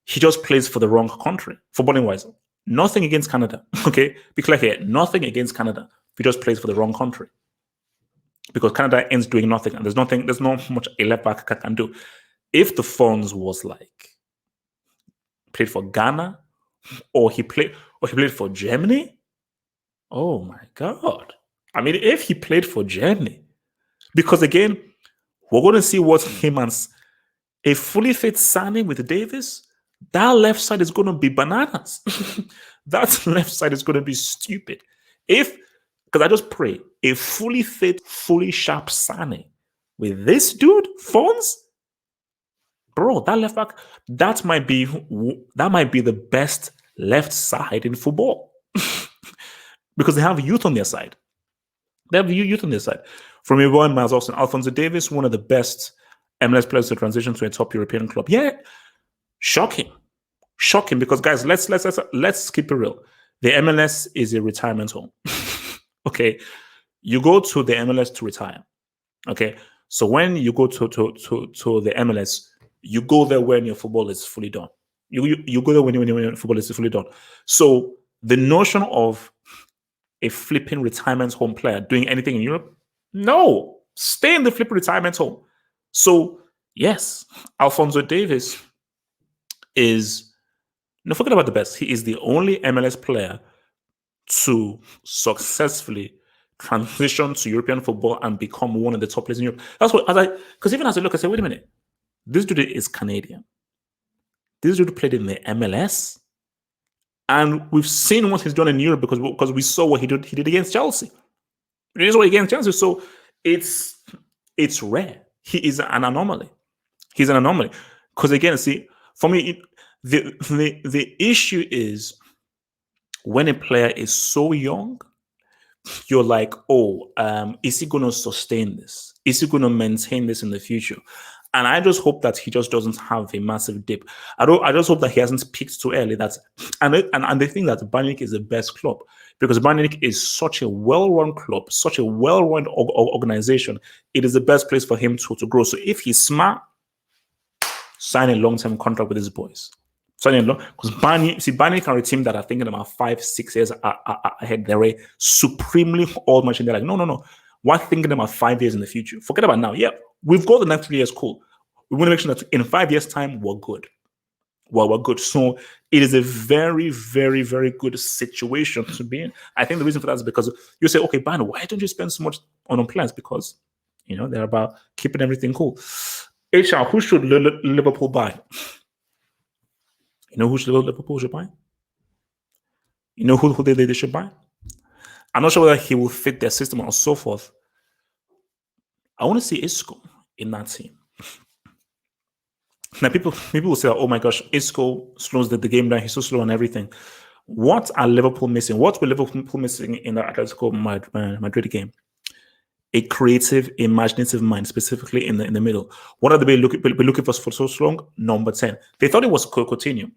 He just plays for the wrong country, footballing wise. Nothing against Canada. Okay, be clear here. Nothing against Canada. He just plays for the wrong country because Canada ends doing nothing, and there's not much a left back can do. If the funds was like played for Ghana, or he played for Germany, oh my God! I mean, if he played for Germany, because again, we're going to see what him and a fully fit Sane with Davis. That left side is going to be bananas. That left side is going to be stupid. Because I just pray a fully fit, fully sharp Sane with this dude, Phones, bro, that left back, that might be the best left side in football because they have youth on their side. They have youth on their side. From your boy Miles Austin, Alphonso Davies, one of the best MLS players to transition to a top European club. Yeah. Shocking because guys, let's keep it real. The MLS is a retirement home. Okay, you go to the MLS to retire. Okay, so when you go to the MLS, you go there when your football is fully done. You go there when your football is fully done. So the notion of a flipping retirement home player doing anything in Europe, no, stay in the flipping retirement home. So yes, Alphonso Davies is, no, forget about the best. He is the only MLS player to successfully transition to European football and become one of the top players in Europe. That's what, because even as I look, I say, wait a minute, this dude is Canadian. This dude played in the MLS, and we've seen what he's done in Europe because we saw what he did against Chelsea. So it's rare. He is an anomaly. He's an anomaly because again, see. For me, the issue is when a player is so young, you're like, is he going to sustain this? Is he going to maintain this in the future? And I just hope that he just doesn't have a massive dip. I just hope that he hasn't peaked too early. And they think that Bayern Munich is the best club because Bayern Munich is such a well-run club, such a well-run organization. It is the best place for him to grow. So if he's smart, sign a long-term contract with his boys. Because Bayern Munich are a team that are thinking about 5-6 years ahead. They're a supremely old machine. They're like, no. Why thinking about 5 years in the future? Forget about now. Yeah, we've got the next 3 years. Cool. We want to make sure that in 5 years' time, we're good. We're good. So it is a very, very, very good situation to be in. I think the reason for that is because you say, okay, Bayern, why don't you spend so much on plans? Because, they're about keeping everything cool. HR, who should Liverpool buy? You know who Liverpool should buy? You know who they should buy? I'm not sure whether he will fit their system or so forth. I want to see Isco in that team. Now, people will say, oh my gosh, Isco slows the game down. He's so slow on everything. What are Liverpool missing? What will Liverpool missing in the Atletico Madrid game? A creative, imaginative mind, specifically in the middle. What are they looking for so long? Number 10. They thought it was Coutinho.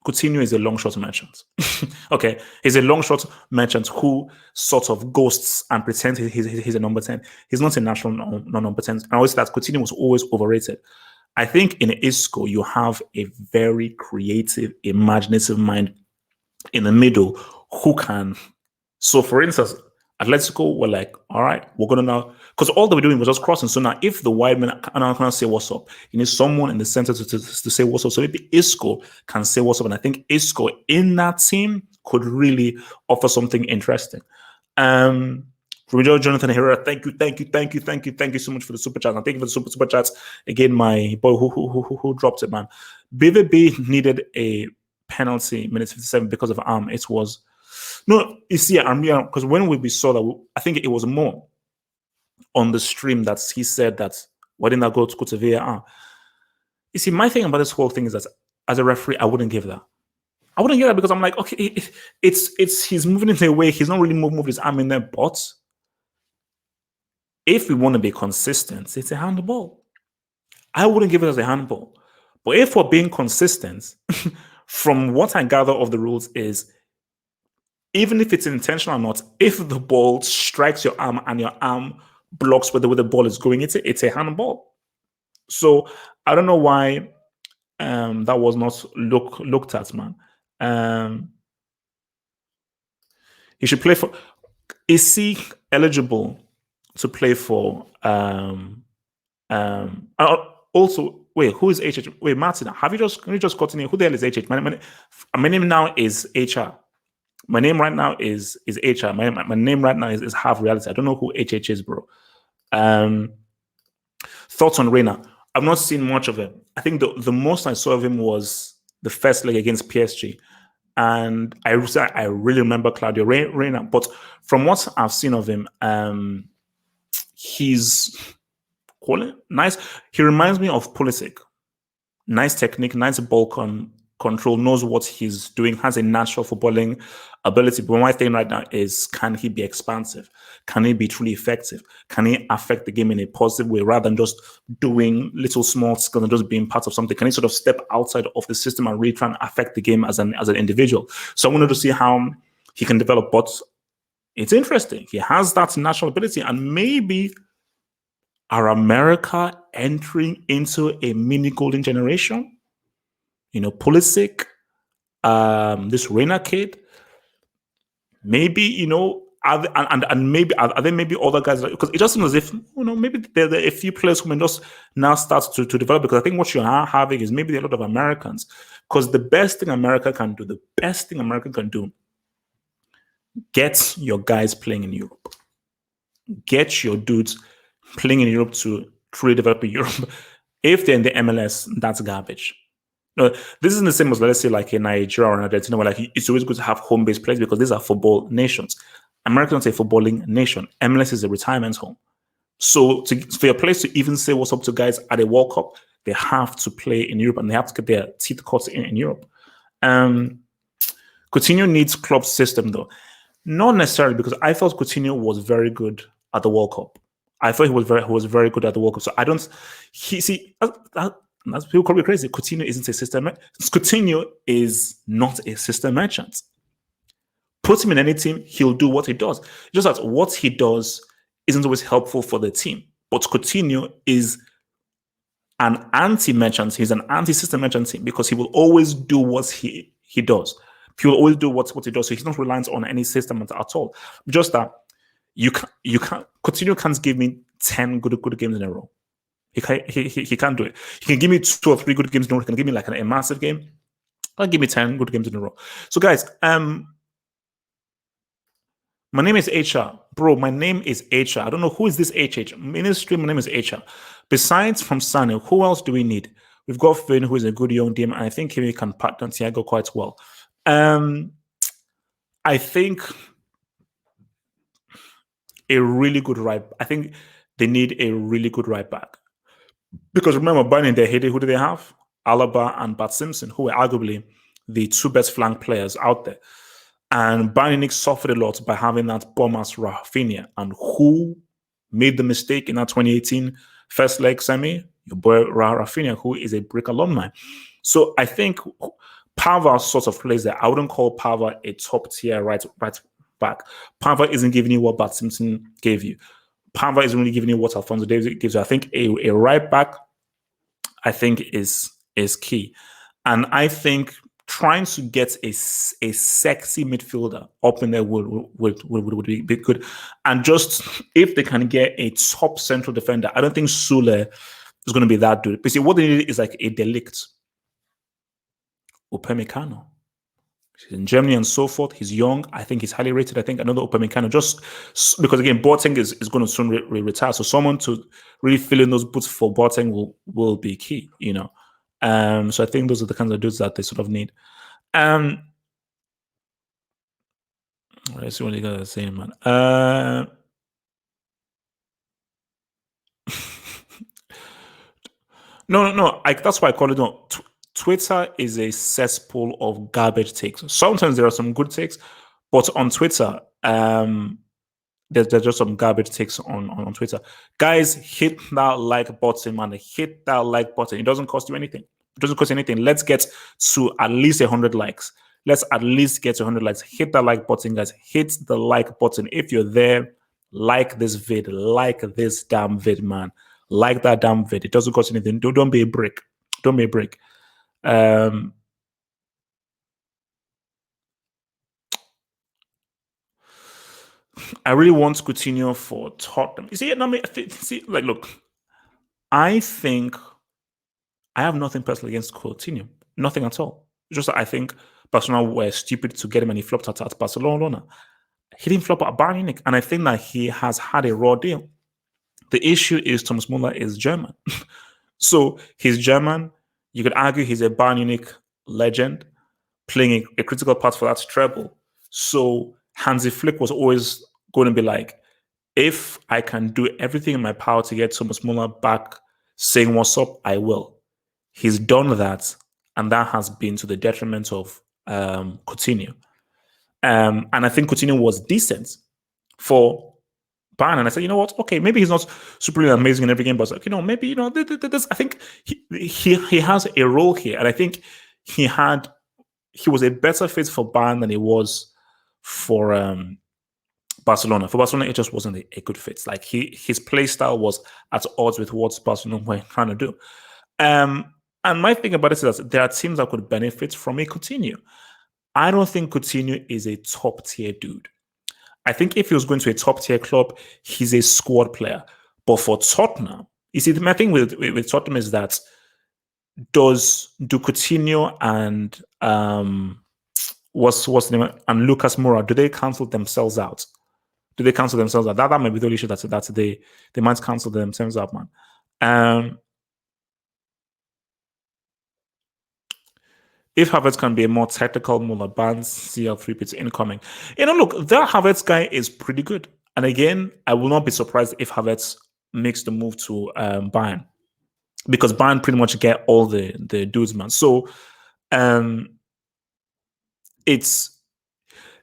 Coutinho is a long shot merchant. Okay, he's a long shot merchant who sort of ghosts and pretends he's a number 10. He's not a natural number 10. And I always say that Coutinho was always overrated. I think in Isco, you have a very creative, imaginative mind in the middle who can. So, for instance, Atletico were like, all right, we're going to now, because all they were doing was just crossing. So now, if the wide man cannot say what's up, you need someone in the center to say what's up. So maybe Isco can say what's up. And I think Isco in that team could really offer something interesting. From Jonathan Herrera, thank you so much for the super chat. And thank you for the super chats. Again, my boy who dropped it, man. BVB needed a penalty minutes 57 because of arm. It was no, you see, because when we saw that, I think it was more on the stream that he said that why didn't I go to VAR? You see, my thing about this whole thing is that as a referee, I wouldn't give that. I wouldn't give that because I'm like, okay, it's he's moving in a way, he's not really moved his arm in there, but if we want to be consistent, it's a handball. I wouldn't give it as a handball. But if we're being consistent, from what I gather of the rules is, even if it's intentional or not, if the ball strikes your arm and your arm blocks where the ball is going, it's a handball. So I don't know why that was not looked at, man. He should play for. Is he eligible to play for? Also, wait, who is HH? Wait, Martin, can you just continue? Who the hell is HH? My name now is HR. My name right now is HR. My name right now is half reality. I don't know who HH is, bro. Thoughts on Reina? I've not seen much of him. I think the most I saw of him was the first leg against PSG. And I really remember Claudio Reina. But from what I've seen of him, he's nice. He reminds me of Pulisic. Nice technique, nice ball control, knows what he's doing, has a natural footballing ability. But my thing right now is, can he be expansive? Can he be truly effective? Can he affect the game in a positive way rather than just doing little small skills and just being part of something? Can he sort of step outside of the system and really try and affect the game as an individual? So I wanted to see how he can develop, but it's interesting. He has that natural ability, and maybe are America entering into a mini golden generation? You know, Pulisic, this Reina kid, maybe, you know, maybe are there maybe other guys, because it just seems as if, you know, maybe there are a few players who may just now start to develop, because I think what you are having is maybe a lot of Americans, because the best thing America can do, get your guys playing in Europe. Get your dudes playing in Europe to truly develop in Europe. If they're in the MLS, that's garbage. No, this isn't the same as, let's say, like in Nigeria or Argentina, where like it's always good to have home-based players because these are football nations. America is a footballing nation. MLS is a retirement home. So for your players to even say what's up to guys at a World Cup, they have to play in Europe and they have to get their teeth cut in Europe. Coutinho needs club system though. Not necessarily, because I thought Coutinho was very good at the World Cup. I thought he was very good at the World Cup. So I don't. That's people call me crazy. Coutinho isn't a system. Coutinho is not a system merchant. Put him in any team, he'll do what he does. Just that what he does isn't always helpful for the team. But Coutinho is an anti-merchant. He's an anti-system merchant team because he will always do what he does. He will always do what he does. So he's not reliant on any system at all. Just that you can't. Coutinho can't give me 10 good games in a row. He can't do it. He can give me 2 or 3 good games in a row. He can give me like a massive game. I'll give me 10 good games in a row. So guys, my name is HR. Bro, my name is HR. I don't know who is this HH. Ministry, my name is HR. Besides from Sane, who else do we need? We've got Finn, who is a good young DM, and I think he can partner Thiago quite well. I think a really good right. I think they need a really good right back. Because remember, Bayern in their heyday, who do they have? Alaba and Bart Simpson, who were arguably the 2 best flank players out there. And Bayern Munich suffered a lot by having that bomb-ass Rafinha. And who made the mistake in that 2018 first leg semi? Your boy Rafinha, who is a Brick alumni. So I think Pava sort of plays there. I wouldn't call Pava a top tier right back. Pava isn't giving you what Bart Simpson gave you. Pava isn't really giving you what Alfonso Davies gives you. I think a right back, I think, is key. And I think trying to get a sexy midfielder up in there would be good. And just if they can get a top central defender, I don't think Sule is going to be that good. But see, what they need is like a delict. Upamecano. He's in Germany and so forth. He's young. I think he's highly rated. I think another Upamecano, just because again, Boateng is going to soon retire. So someone to really fill in those boots for Boateng will be key, you know. So I think those are the kinds of dudes that they sort of need. Let's see what you guys are saying, man. No. That's why I call it. No, Twitter is a cesspool of garbage takes. Sometimes there are some good takes, but on Twitter, there's just some garbage takes on Twitter. Guys, hit that like button, man. Hit that like button. It doesn't cost you anything. It doesn't cost anything. Let's get to at least 100 likes. Let's at least get to 100 likes. Hit that like button, guys. Hit the like button. If you're there, like this vid. Like this damn vid, man. Like that damn vid. It doesn't cost anything. Don't be a brick. Don't be a brick. I really want Coutinho for Tottenham. You see, look, I think I have nothing personally against Coutinho. Nothing at all. Just that I think Barcelona were stupid to get him and he flopped at Barcelona. He didn't flop at Bayern Munich. And I think that he has had a raw deal. The issue is Thomas Muller is German. So he's German. You could argue he's a Bayern Munich legend playing a critical part for that treble. So Hansi Flick was always going to be like, if I can do everything in my power to get Thomas Muller back saying what's up, I will. He's done that, and that has been to the detriment of Coutinho. And I think Coutinho was decent for Bayern. And I said, you know what? Okay, maybe he's not super amazing in every game, but like, you know, maybe, you know, this, I think he has a role here. And I think he was a better fit for Bayern than he was for Barcelona. For Barcelona, it just wasn't a good fit. Like his play style was at odds with what Barcelona were trying to do. And my thing about it is that there are teams that could benefit from a Coutinho. I don't think Coutinho is a top tier dude. I think if he was going to a top tier club, he's a squad player. But for Tottenham, you see, my thing with Tottenham is that do Coutinho and what's the name, and Lucas Moura, do they cancel themselves out? Do they cancel themselves out? That might be the only issue that they might cancel themselves out, man. If Havertz can be a more tactical, more advanced CL3 pits incoming. You know, look, that Havertz guy is pretty good. And again, I will not be surprised if Havertz makes the move to Bayern. Because Bayern pretty much get all the dudes, man. So it's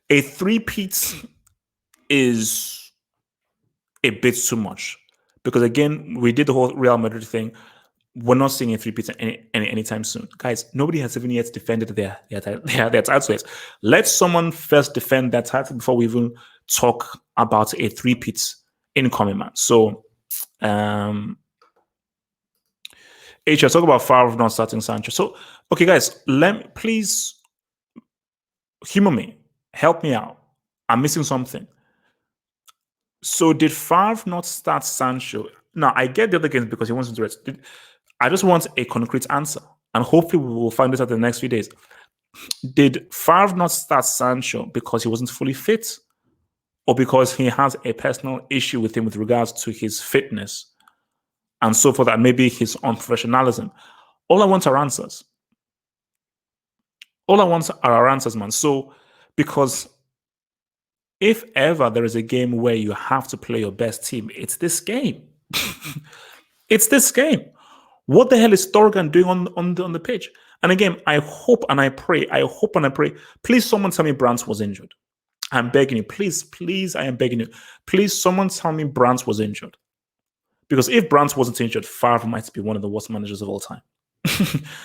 a 3-peat is a bit too much. Because again, we did the whole Real Madrid thing. We're not seeing a 3-peat anytime soon. Guys, nobody has even yet defended their title yet. Let someone first defend that title before we even talk about a 3-peat incoming, man. So, H, talk about Favre not starting Sancho. So, okay, guys, please humor me. Help me out. I'm missing something. So, did Favre not start Sancho? Now, I get the other games because he wants to rest. I just want a concrete answer, and hopefully we will find this out in the next few days. Did Favre not start Sancho because he wasn't fully fit, or because he has a personal issue with him with regards to his fitness, and so forth, and maybe his unprofessionalism? All I want are answers. All I want are our answers, man. So, because if ever there is a game where you have to play your best team, it's this game. It's this game. What the hell is Thorgan doing on the pitch? And again, I hope and I pray, please someone tell me Brandt was injured. I'm begging you, please, I am begging you. Please, someone tell me Brandt was injured. Because if Brandt wasn't injured, Favre might be one of the worst managers of all time.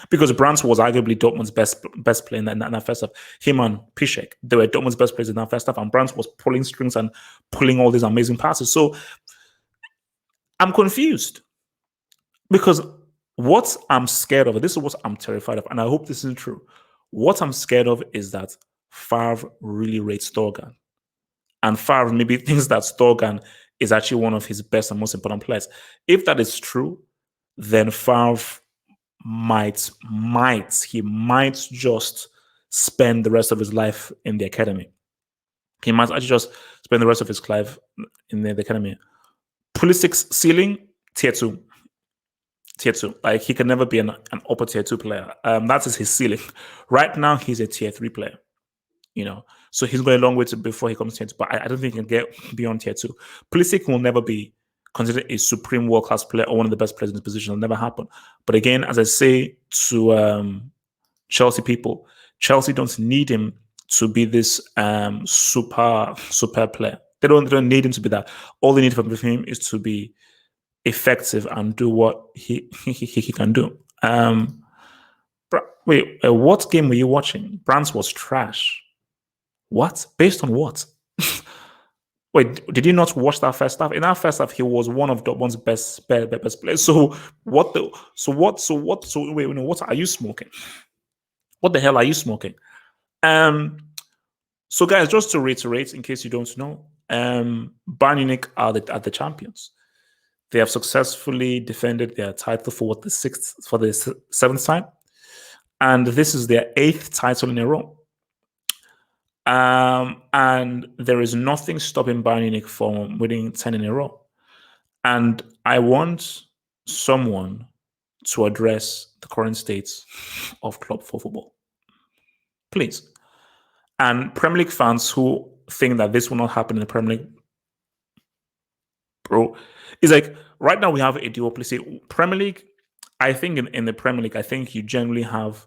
because Brandt was arguably Dortmund's best player in that first half. Him and Piszczek, they were Dortmund's best players in that first half, and Brandt was pulling strings and pulling all these amazing passes. So I'm confused because what I'm scared of, this is what I'm terrified of, and I hope this isn't true. What I'm scared of is that Favre really rates Thorgan, and Favre maybe thinks that Thorgan is actually one of his best and most important players. If that is true, then Favre might just spend the rest of his life in the academy. He might actually just spend the rest of his life in the academy. Pulisic's ceiling, tier two. Tier two. Like, he can never be an upper tier two player. That is his ceiling. Right now, he's a tier three player. So he's going a long way before he comes to tier two. But I don't think he can get beyond tier two. Pulisic will never be considered a supreme world-class player or one of the best players in his position. It'll never happen. But again, as I say to Chelsea people, Chelsea don't need him to be this super player. They don't need him to be that. All they need from him is to be effective and do what he can do. Wait, what game were you watching? Brandt was trash. What? Based on what? Wait, did you not watch that first half? In that first half, he was one of Dortmund's best players. So what? What are you smoking? What the hell are you smoking? So guys, just to reiterate, in case you don't know, Bayern Munich are the champions. They have successfully defended their title for the seventh time, and this is their 8th title in a row. And there is nothing stopping Bayern Munich from winning 10 in a row. And I want someone to address the current state of club football. Please. And Premier League fans who think that this will not happen in the Premier League, bro, it's like right now we have a duopoly. Premier League, I think in the Premier League, I think you generally have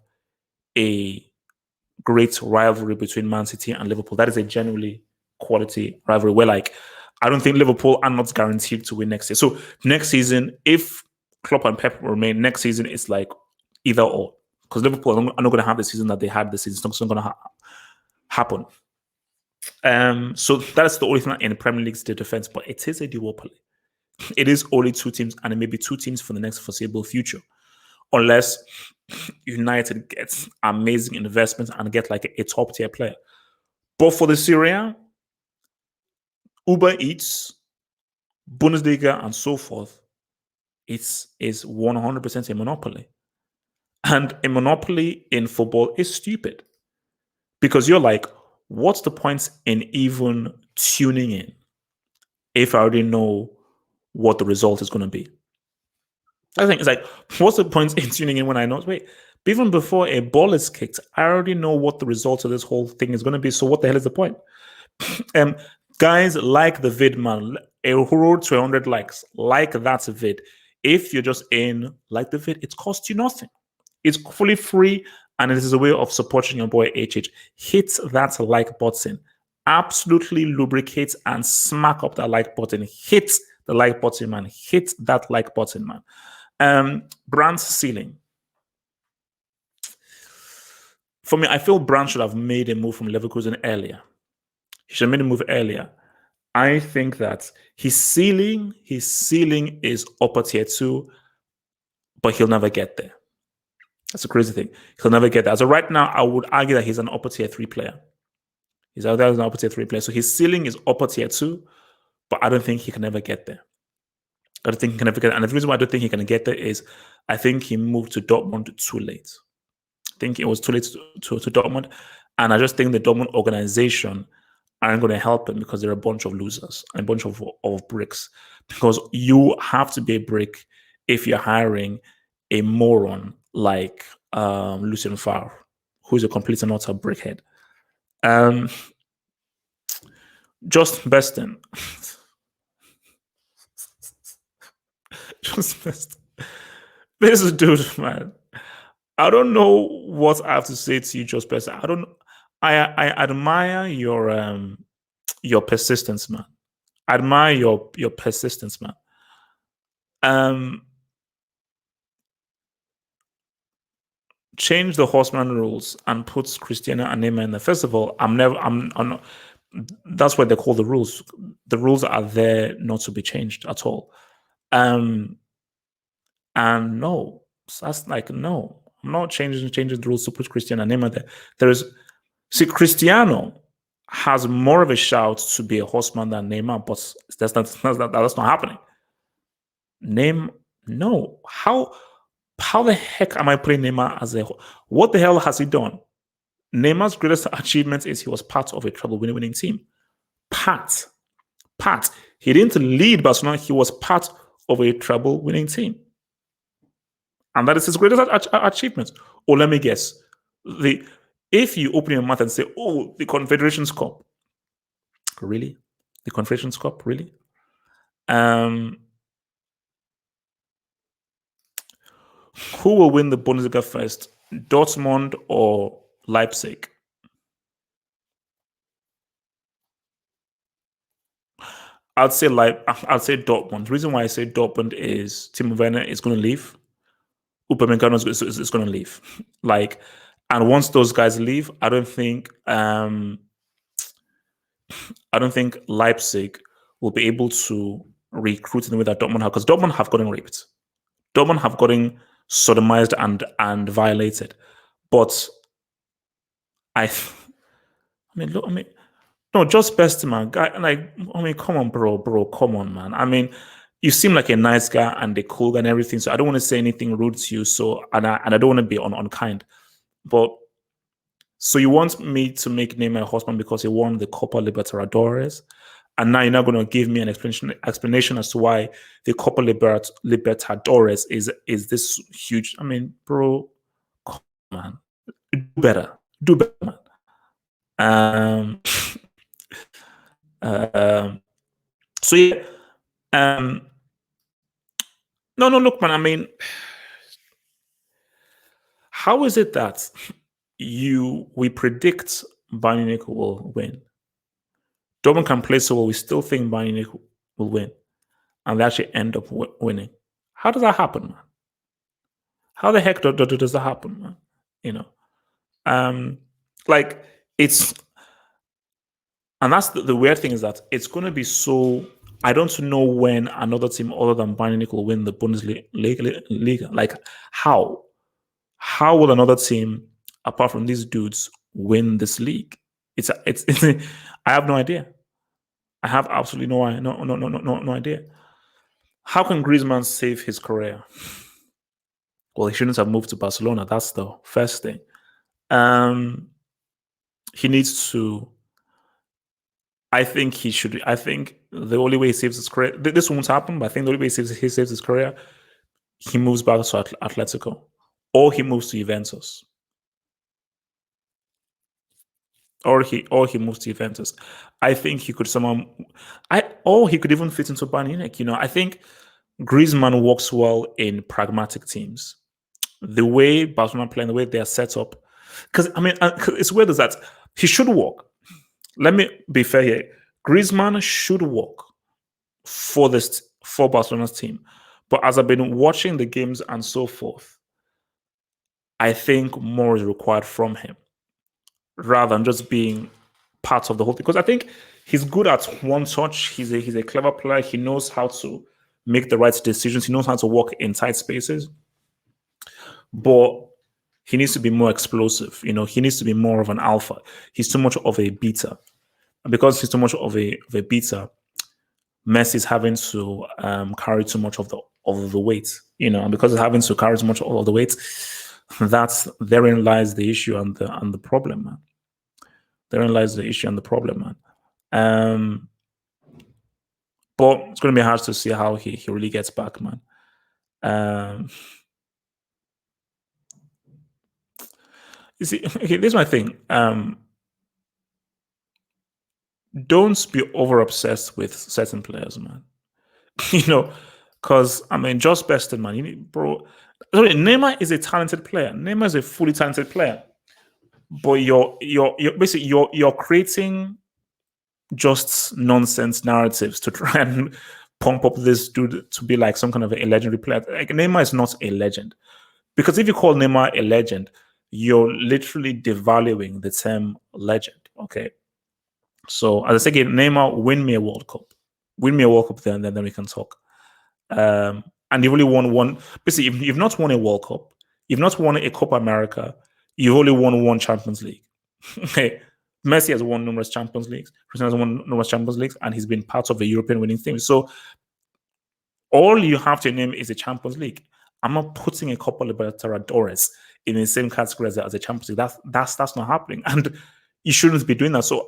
a great rivalry between Man City and Liverpool. That is a generally quality rivalry where, like, I don't think Liverpool are not guaranteed to win next year. So next season, if Klopp and Pep remain, next season it's like either or. Because Liverpool are not going to have the season that they had this season. It's not going to happen. So that's the only thing in the Premier League's defense. But it is a duopoly. It is only 2 teams, and it may be 2 teams for the next foreseeable future, unless United gets amazing investments and get like a top tier player. But for the Serie A, Uber Eats, Bundesliga, and so forth, is 100% a monopoly. And a monopoly in football is stupid because you're like, what's the point in even tuning in if I already know what the result is going to be? I think it's like, what's the point in tuning in when I know? Wait, even before a ball is kicked, I already know what the result of this whole thing is going to be. So what the hell is the point? Guys, like the vid, man. A road to 100 likes. Like that vid. If you're just in, like the vid, it costs you nothing. It's fully free, and it is a way of supporting your boy HH. Hit that like button. Absolutely lubricate and smack up that like button. Hit the like button, man. Hit that like button, man. Brandt's ceiling. For me, I feel Brandt should have made a move from Leverkusen earlier. He should have made a move earlier. I think that his ceiling is upper tier 2, but he'll never get there. That's a crazy thing. He'll never get there. As of right now, I would argue that he's an upper tier 3 player. He's out there as an upper tier 3 player. So his ceiling is upper tier 2, but I don't think he can ever get there. I don't think he can ever get there. And the reason why I don't think he can get there is I think he moved to Dortmund too late. I think it was too late to Dortmund. And I just think the Dortmund organization aren't going to help him because they're a bunch of losers, a bunch of bricks. Because you have to be a brick if you're hiring a moron like Lucien Favre, who's a complete and utter brickhead. Just Beston. Just Beston. This dude, man. I don't know what I have to say to you, Just Beston. I admire your persistence, man. I admire your persistence, man. change the horseman rules and put Cristiano and Neymar in there. First of all, I'm never. I'm not, that's what they call the rules. The rules are there not to be changed at all. And no, that's like no. I'm not changing the rules to put Cristiano and Neymar there. Cristiano has more of a shout to be a horseman than Neymar, but that's not happening. No. How the heck am I putting Neymar as a? What the hell has he done? Neymar's greatest achievement is he was part of a treble-winning team. Part. He didn't lead Barcelona. He was part of a treble-winning team, and that is his greatest achievement. Or let me guess, if you open your mouth and say, "Oh, the Confederations Cup," really, the Confederations Cup, really. Who will win the Bundesliga first, Dortmund or Leipzig? I'd say Dortmund. The reason why I say Dortmund is Timo Werner is going to leave. Upamecano is going to leave. And once those guys leave, I don't think Leipzig will be able to recruit in the way that Dortmund have, because Dortmund have gotten raped. Dortmund have gotten sodomized and violated. But no, just best man, guy. Come on, bro, come on, man. You seem like a nice guy and a cool guy and everything. So I don't want to say anything rude to you. So and I don't want to be unkind. But so you want me to make Neymar a husband because he won the Copa Libertadores, and now you're not going to give me an explanation as to why the Copa Libertadores is this huge. Bro, come on, do better, man. So yeah, no, look, man. How is it that we predict Bayern Munich will win? Dortmund can play so well, we still think Bayern Munich will win, and they actually end up winning. How does that happen, man? How the heck does that happen, man? It's, and that's the weird thing, is that it's going to be so. I don't know when another team other than Bayern Munich will win the Bundesliga. Like how will another team apart from these dudes win this league? It's I have no idea. I have absolutely no idea. How can Griezmann save his career? Well, he shouldn't have moved to Barcelona. That's the first thing. He needs to. I think the only way he saves his career. This won't happen, but I think the only way he saves his career, he moves back to Atletico, or he moves to Juventus. Or he moves to Juventus. I think he could or he could even fit into Bayern Munich. I think Griezmann works well in pragmatic teams. The way Barcelona play and the way they are set up, because it's weird is that he should work. Let me be fair here. Griezmann should work for Barcelona's team, but as I've been watching the games and so forth, I think more is required from him, rather than just being part of the whole thing. Because I think he's good at one touch. He's a clever player. He knows how to make the right decisions. He knows how to work in tight spaces. But he needs to be more explosive. He needs to be more of an alpha. He's too much of a beta. And because he's too much of a beta, Messi's having to carry too much of the weight. And because he's having to carry too much of the weight, therein lies the issue and the problem, man. Therein lies the issue and the problem, man. But it's going to be hard to see how he really gets back, man. You see, okay, this is my thing. Don't be over obsessed with certain players, man. Because just bested, man. Bro, sorry, Neymar is a talented player. Neymar is a fully talented player. But you're basically you're creating just nonsense narratives to try and pump up this dude to be like some kind of a legendary player. Like Neymar is not a legend. Because if you call Neymar a legend, you're literally devaluing the term legend. Okay. So as I say again, Neymar, win me a World Cup. Win me a World Cup then we can talk. And you've only won one. Basically, you've not won a World Cup. You've not won a Copa America. You've only won one Champions League. Okay. Messi has won numerous Champions Leagues. Cristiano has won numerous Champions Leagues, and he's been part of the European winning team. So all you have to name is a Champions League. I'm not putting a Copa Libertadores in the same category as a Champions League. That's not happening, and you shouldn't be doing that. So,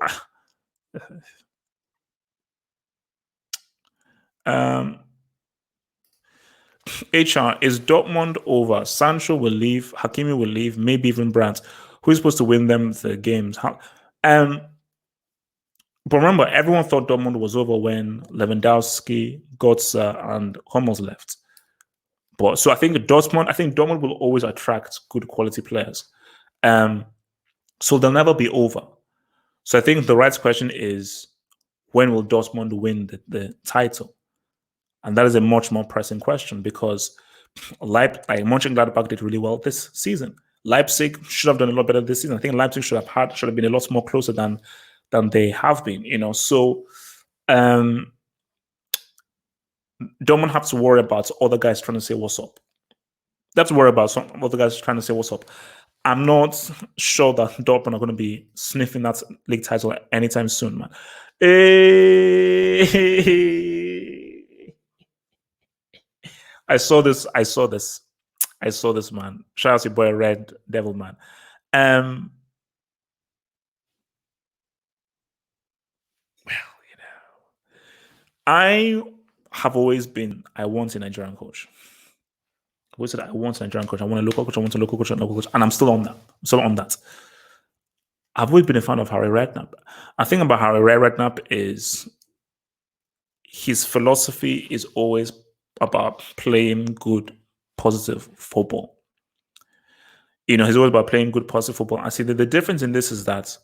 HR is Dortmund over. Sancho will leave. Hakimi will leave. Maybe even Brandt. Who's supposed to win them the games? But remember, everyone thought Dortmund was over when Lewandowski, Götze, and Hummels left. But so I think Dortmund will always attract good quality players. So they'll never be over. So I think the right question is, when will Dortmund win the title? And that is a much more pressing question, because Mönchengladbach did really well this season. Leipzig should have done a lot better this season. I think Leipzig should have been a lot more closer than they have been. So Dortmund have to worry about other guys trying to say what's up. They have to worry about some other guys trying to say what's up. I'm not sure that Dortmund are going to be sniffing that league title anytime soon, man. I saw this, man. Shout out to your boy Red Devil, man. I have always been, I want a Nigerian coach. I always said I want a Nigerian coach. I want a local coach. I want a local coach. And I'm still on that. I've always been a fan of Harry Redknapp. I think about Harry Redknapp is his philosophy is always about playing good, positive football. He's always about playing good, positive football. I see that the difference in this is that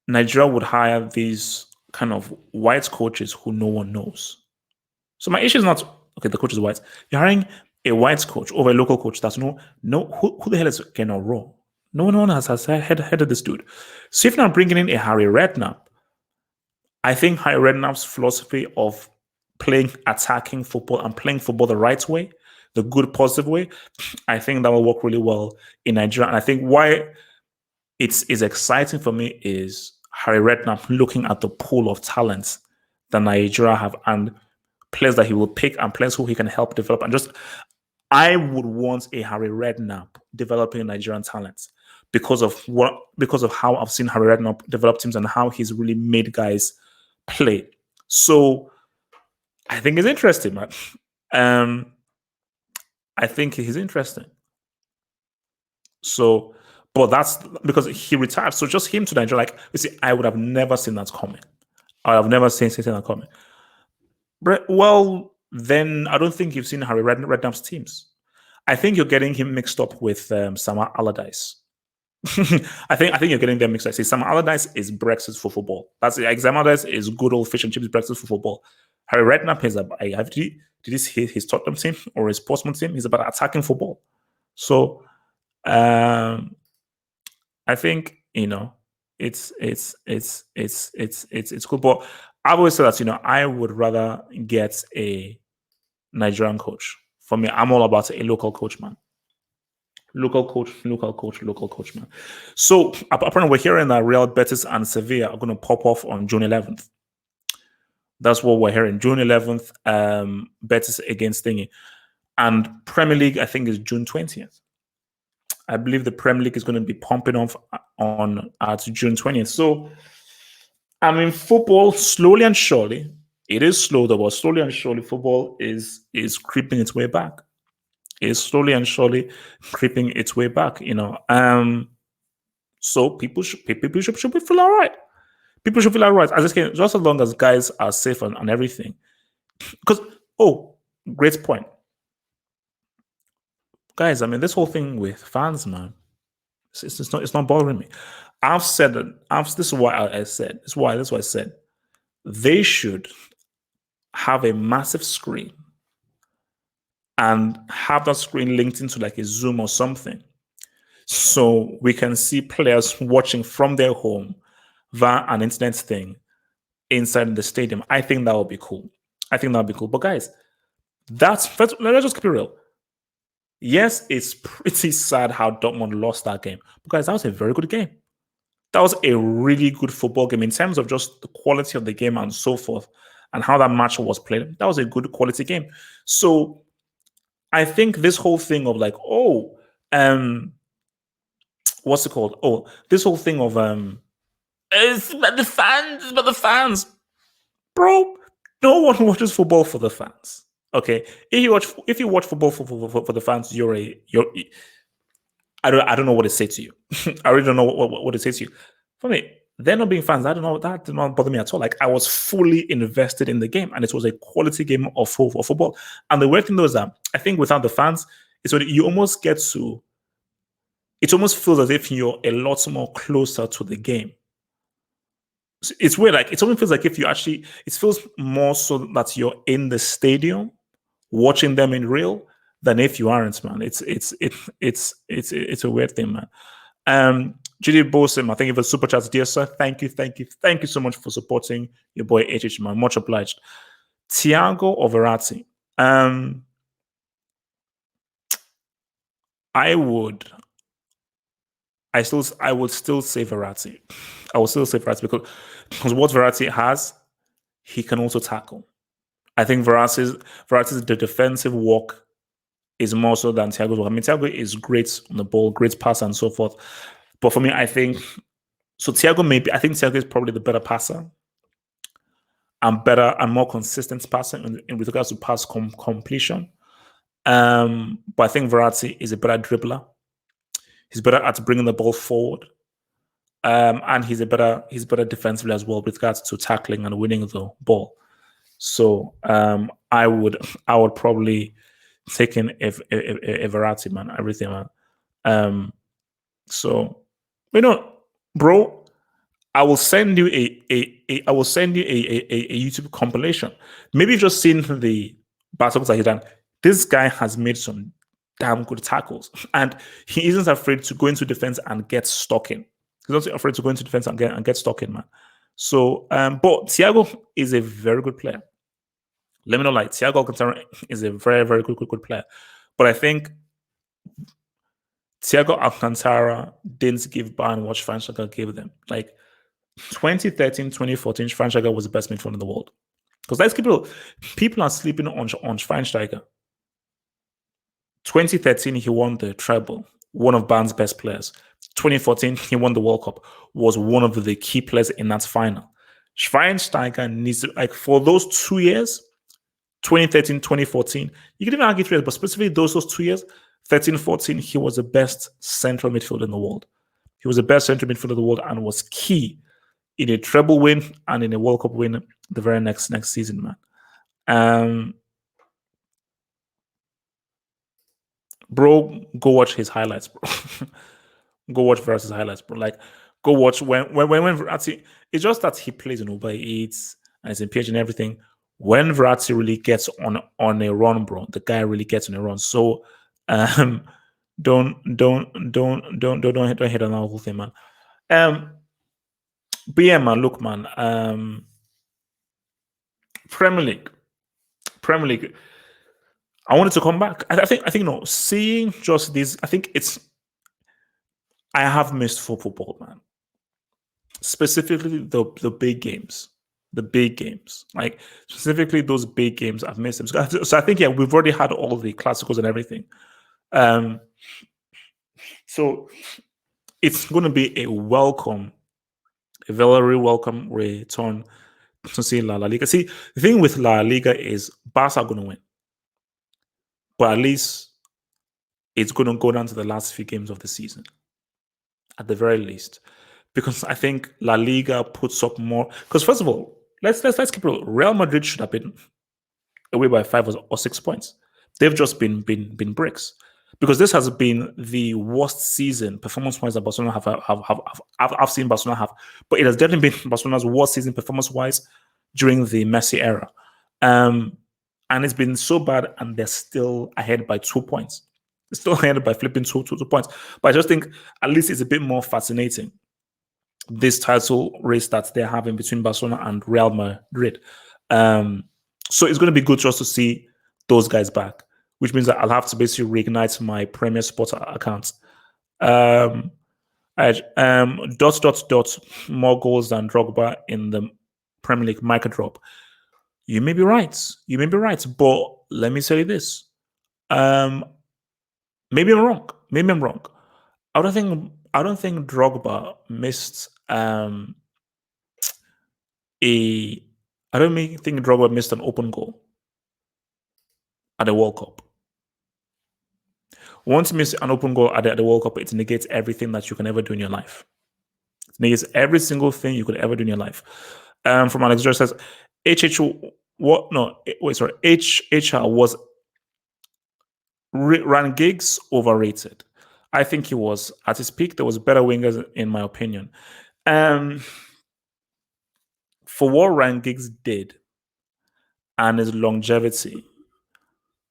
Nigeria would hire these kind of white coaches who no one knows. So my issue is not, okay, the coach is white. You're hiring a white coach over a local coach that's who the hell is Ken Raw? No one has headed this dude. So if you're not bringing in a Harry Redknapp, I think Harry Redknapp's philosophy of playing attacking football and playing football the right way, the good, positive way, I think that will work really well in Nigeria. And I think why it's exciting for me is Harry Redknapp looking at the pool of talents that Nigeria have and players that he will pick and players who he can help develop. And I would want a Harry Redknapp developing Nigerian talents because of how I've seen Harry Redknapp develop teams and how he's really made guys play. So I think it's interesting, man. I think he's interesting. So, but that's because he retired. So just him to Nigeria, I would have never seen that coming. I would have never seen that coming. Well, then I don't think you've seen Harry Redknapp's teams. I think you're getting him mixed up with Sama Allardyce. I think you're getting them mixed up. See, Sama Allardyce is Brexit for football. That's it. Sama Allardyce is good old fish and chips Brexit for football. Harry Redknapp is did this his Tottenham team or his Portsmouth team? He's about attacking football. So I think it's cool. But I've always said that I would rather get a Nigerian coach. For me, I'm all about a local coach, man. Local coach, man. So apparently we're hearing that Real Betis and Sevilla are going to pop off on June 11th. That's what we're hearing. June 11th, Betis against Thingy. And Premier League, I think, is June 20th. I believe the Premier League is going to be pumping off at June 20th. So, football, slowly and surely, it is slow though, but slowly and surely, football is creeping its way back. It's slowly and surely creeping its way back, So people should feel all right. People should feel all right. Just as long as guys are safe and everything. Because, great point. Guys, this whole thing with fans, man, it's not bothering me. I've said that. This is why I said. This is why I said they should have a massive screen and have that screen linked into like a Zoom or something, so we can see players watching from their home via an internet thing inside the stadium. I think that would be cool. But guys, let's just keep it real. Yes, it's pretty sad how Dortmund lost that game. But guys, that was a very good game. That was a really good football game in terms of just the quality of the game and so forth, and how that match was played. That was a good quality game. So I think this whole thing of like, what's it called? Oh, this whole thing of It's about the fans. bro, no one watches football for the fans. Okay, if you watch football for the fans, I don't know what to say to you. I really don't know what to say to you. For me, they're not being fans. I don't know, that did not bother me at all. Like, I was fully invested in the game, and it was a quality game of football. And the weird thing though is that I think without the fans, it's when you almost get to. It almost feels as if you're a lot more closer to the game. It's weird. Like, it almost feels like if you actually, it feels more so that you're in the stadium watching them in real than if you aren't, man. It's a weird thing, man. Judy Bosim, I think it was super chat. Dear sir, thank you so much for supporting your boy HH, man. Much obliged. Thiago or Verratti? I would still say Verratti. I will still say Verratti because what Verratti has, he can also tackle. I think Verratti's the defensive work is more so than Thiago's work. I mean, Thiago is great on the ball, great passer and so forth. But for me, I think Thiago is probably the better passer and better and more consistent passer in with regards to pass completion. But I think Verratti is a better dribbler. He's better at bringing the ball forward. And he's better defensively as well with regards to tackling and winning the ball. So I would probably take in a Verratti, man, everything, man. So bro, I will send you a YouTube compilation. Maybe you've just seen the battles that he's done. This guy has made some damn good tackles, and he isn't afraid to go into defense and get stuck in. He's not afraid to go into defense and get stuck in, man. So, but Thiago is a very good player. Let me know, like, Thiago Alcantara is a very, very good player. But I think Thiago Alcantara didn't give Bayern what Schweinsteiger gave them. Like, 2013, 2014, Schweinsteiger was the best midfielder in the world. Because let's keep it real. People are sleeping on Schweinsteiger. 2013, he won the treble, one of Bayern's best players. 2014, he won the World Cup, was one of the key players in that final. Schweinsteiger needs to, like, for those 2 years, 2013, 2014, you can even argue 3 years, but specifically those 2 years, 13, 14, he was the best central midfielder in the world. He was the best central midfielder in the world and was key in a treble win and in a World Cup win the very next season, man. Bro, go watch his highlights, bro. Go watch Verratti's highlights, bro. Like, go watch when Verratti. It's just that he plays in Uber Eats and it's in PH and everything. When Verratti really gets on a run, bro, the guy really gets on a run. So, don't hit on that whole thing, man. But yeah, man. Look, man. Premier League. I wanted to come back. I think no. Seeing just this, I have missed football, man. Specifically, the big games. Like, specifically those big games, I've missed them. So I think, yeah, we've already had all the classicals and everything. So it's going to be a very welcome return to see La Liga. See, the thing with La Liga is Barca are going to win, but at least it's going to go down to the last few games of the season, at the very least, because I think La Liga puts up more. Because first of all, let's keep it real. Real Madrid should have been away by 5 or 6 points. They've just been bricks, because this has been the worst season performance-wise that Barcelona I've seen Barcelona have. But it has definitely been Barcelona's worst season performance-wise during the Messi era. And it's been so bad, and they're still ahead by 2 points. It's still ended by flipping two points. But I just think at least it's a bit more fascinating, this title race that they're having between Barcelona and Real Madrid. So it's going to be good just to see those guys back, which means that I'll have to basically reignite my Premier Sports account. More goals than Drogba in the Premier League micro drop. You may be right. You may be right. But let me tell you this. Maybe I'm wrong. Maybe I'm wrong. I don't think Drogba missed I don't think Drogba missed an open goal at the World Cup. Once you miss an open goal at the World Cup, it negates everything that you can ever do in your life. It negates every single thing you could ever do in your life. From Alex George says, HHR was Ryan Giggs overrated. I think he was at his peak. There was better wingers, in my opinion. For what Ryan Giggs did and his longevity,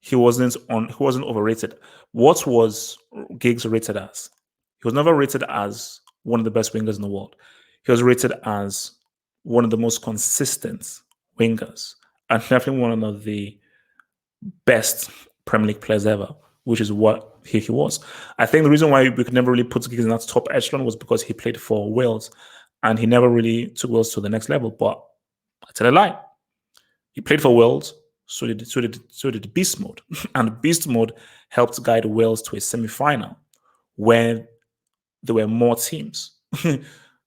he wasn't overrated. What was Giggs rated as? He was never rated as one of the best wingers in the world. He was rated as one of the most consistent wingers and definitely one of the best Premier League players ever, which is what he was. I think the reason why we could never really put Giggs in that top echelon was because he played for Wales and he never really took Wales to the next level. But I tell a lie. He played for Wales, so did Beast Mode. And Beast Mode helped guide Wales to a semi-final where there were more teams.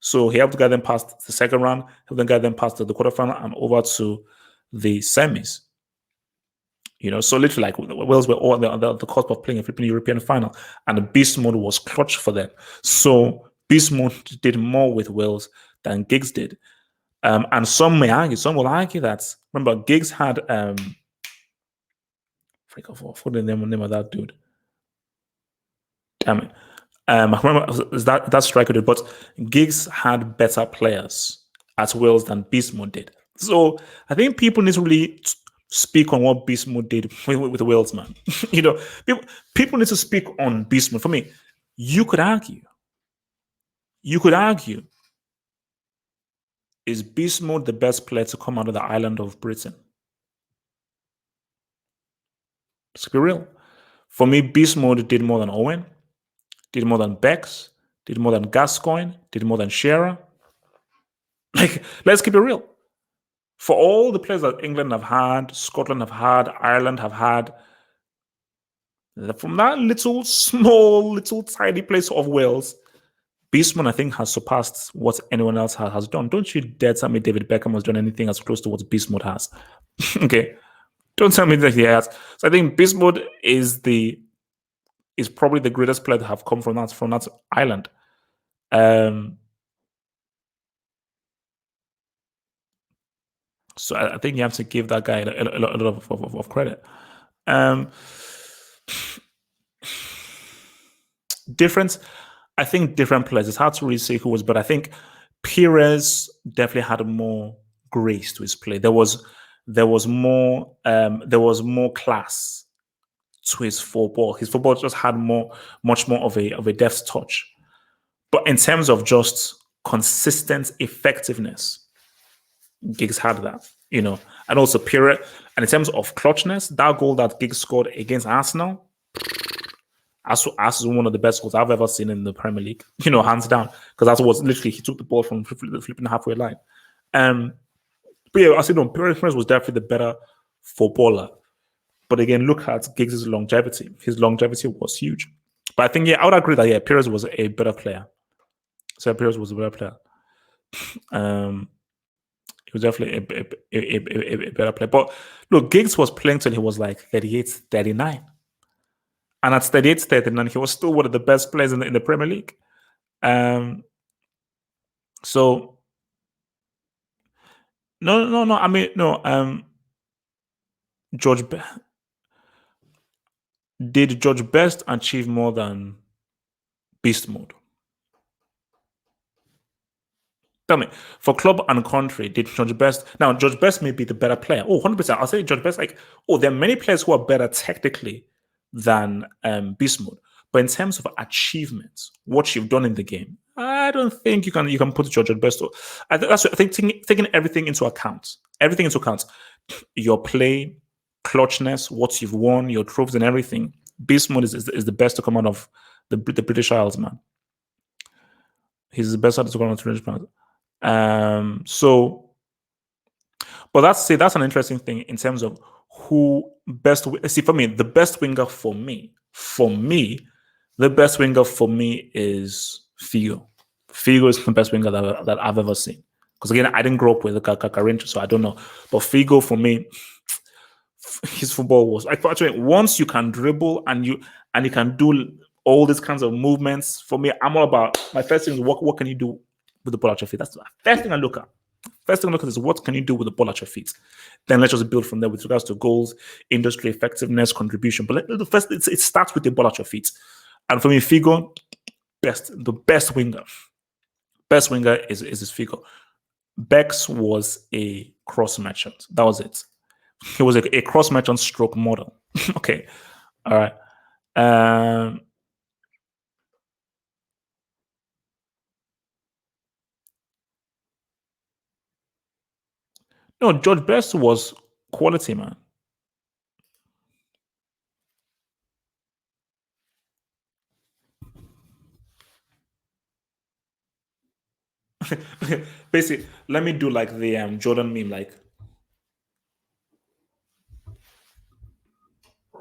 So he helped guide them past the second round, helped them guide them past the quarterfinal and over to the semis. So literally, like, Wales were all on the cusp of playing a flipping European final, and the Beast Mode was clutch for them. So Beast Mode did more with Wales than Giggs did. And some will argue that, remember, Giggs had I forgot the name of that dude. Damn it. I remember that striker dude, but Giggs had better players at Wales than Beast Mode did. So I think people need to really speak on what Beast Mode did with Wales, man. People need to speak on Beast Mode. For me, you could argue, is Beast Mode the best player to come out of the island of Britain? Let's be real. For me, Beast Mode did more than Owen, did more than Bex, did more than Gascoigne, did more than Shearer. Like, let's keep it real. For all the players that England have had, Scotland have had, Ireland have had, from that little tiny place of Wales, Beast Mode, I think, has surpassed what anyone else has done. Don't you dare tell me David Beckham has done anything as close to what Beast Mode has. Okay? Don't tell me that he has. So I think Beast Mode is probably the greatest player to have come from that island. So I think you have to give that guy a lot of credit. I think different players. It's hard to really say who was, but I think Pires definitely had more grace to his play. There was more class to his football. His football just had much more of a deft touch. But in terms of just consistent effectiveness, Giggs had that, and also Pires. And in terms of clutchness, that goal that Giggs scored against Arsenal, as one of the best goals I've ever seen in the Premier League, hands down, because that was literally, he took the ball from the flipping halfway line. But yeah, I said, no, Pires was definitely the better footballer. But again, look at Giggs' longevity. His longevity was huge. But I think, yeah, I would agree that, yeah, Pires was a better player. So Pires was a better player. He was definitely a better player. But look, Giggs was playing till he was like 38, 39. And at 38, 39, he was still one of the best players in the Premier League. So, no. I mean, no. Did George Best achieve more than Beast Mode? Tell me, for club and country, did George Best... Now, George Best may be the better player. Oh, 100%. I'll say George Best, there are many players who are better technically than beast mode. But in terms of achievements, what you've done in the game, I don't think you can put George best. I think that's, I think taking everything into account, your play, clutchness, what you've won, your trophies, and everything. Beast mode is the best to come out of the British Isles, man. He's the best to come out of the British Isles. So, but that's an interesting thing in terms of who best. See, for me, the best winger for me, the best winger for me is Figo. Figo is the best winger that I've ever seen. Because again, I didn't grow up with Kakarincha, so I don't know. But Figo for me, his football was actually once you can dribble and you can do all these kinds of movements. For me, I'm all about my first thing is what can you do with the ball at your feet? That's the first thing I look at. First thing I look at is what can you do with the ball at your feet? Then let's just build from there with regards to goals, industry, effectiveness, contribution. But the first, it starts with the ball at your feet. And for me, Figo, the best winger. Best winger is Figo. Bex was a cross merchant. That was it. He was a cross merchant stroke model. Okay. All right. No, George Best was quality, man. Basically, let me do like the Jordan meme, like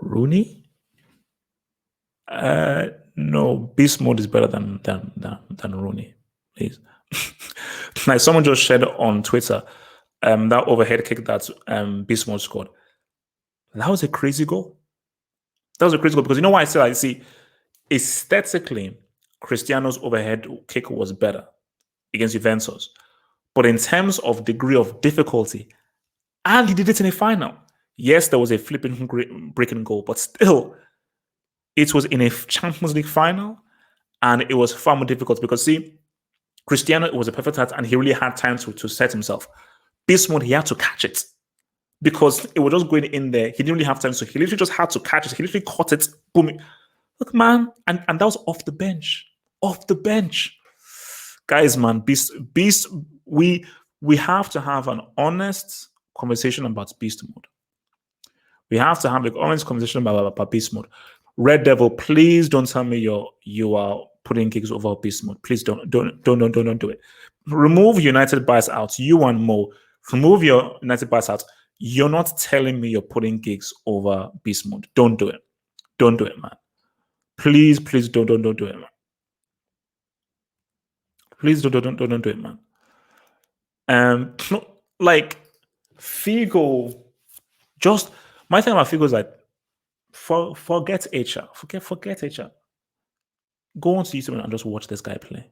Rooney. No, beast mode is better than Rooney, please. Like someone just shared on Twitter, that overhead kick that beast mode scored. That was a crazy goal. That was a crazy goal because you know why I see aesthetically, Cristiano's overhead kick was better against Juventus. But in terms of degree of difficulty, and he did it in a final. Yes, there was a flipping breaking goal, but still, it was in a Champions League final, and it was far more difficult because, see, Cristiano was a perfect height, and he really had time to set himself. This one, he had to catch it because it was just going in there. He didn't really have time, so he literally just had to catch it. He literally caught it, boom. Look, man, and that was off the bench. Off the bench. Guys, man, beast. We have to have an honest conversation about beast mode. We have to have an honest conversation about beast mode. Red Devil, please don't tell me you are putting gigs over beast mode. Please don't do it. Remove United bias out. You and Mo, remove your United bias out. You're not telling me you're putting gigs over beast mode. Don't do it. Don't do it, man. Please don't do it, man. Please don't do it, man. Like Figo, just my thing about Figo is like forget HR, forget HR. Go on to YouTube and just watch this guy play,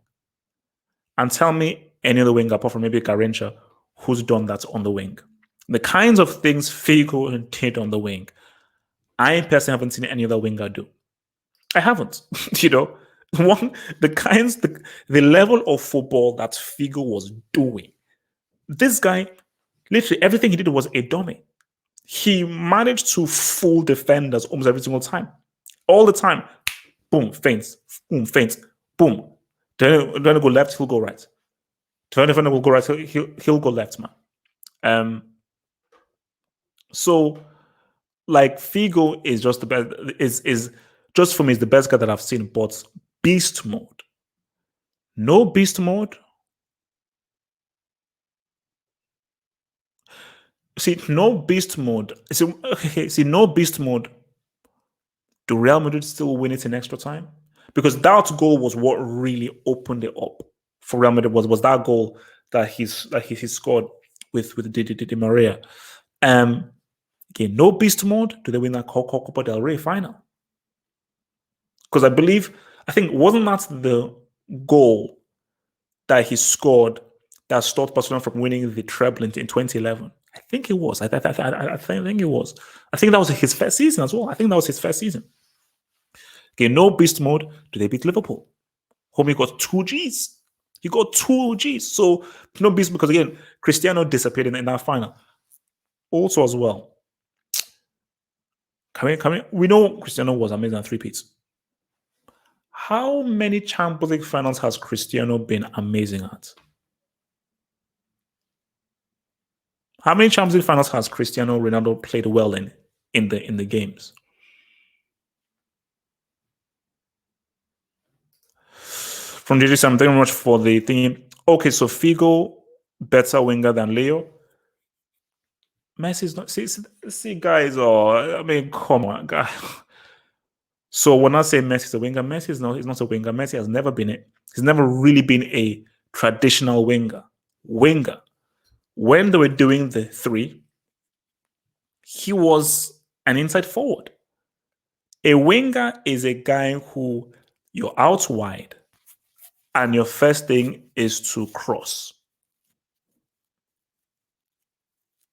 and tell me any other winger apart from maybe Garincha who's done that on the wing. The kinds of things Figo did on the wing, I personally haven't seen any other winger do. I haven't, you know. The level of football that Figo was doing. This guy, literally everything he did was a dummy. He managed to fool defenders almost every single time. All the time. Boom, feints. Boom, feints. Boom. Then go left, he'll go right. Then defender will go right, he'll go left, man. So, like, Figo is just the best, is just for me, is the best guy that I've seen, but beast mode. No beast mode. See, no beast mode. See, no beast mode. Do Real Madrid still win it in extra time? Because that goal was what really opened it up for Real Madrid. Was that goal that he scored with Di Maria? Okay, no beast mode. Do they win that Copa del Rey final? Because I think wasn't that the goal that he scored that stopped Barcelona from winning the treble in 2011? I think it was. I think it was. I think that was his first season as well. I think that was his first season. Okay, no beast mode. Do they beat Liverpool? Homie got 2 Gs. He got 2 Gs. So no beast because again, Cristiano disappeared in that final. Also as well, We know Cristiano was amazing at three-peats. How many Champions League finals has Cristiano been amazing at? How many Champions League finals has Cristiano Ronaldo played well in the games? From JJ, thank you very much for the thing. Okay, so Figo better winger than Leo. Messi's not. See, guys. I mean, come on, guys. So when I say Messi's a winger, Messi is not. He's not a winger. Messi has never been it. He's never really been a traditional winger. When they were doing the three, he was an inside forward. A winger is a guy who you're out wide, and your first thing is to cross.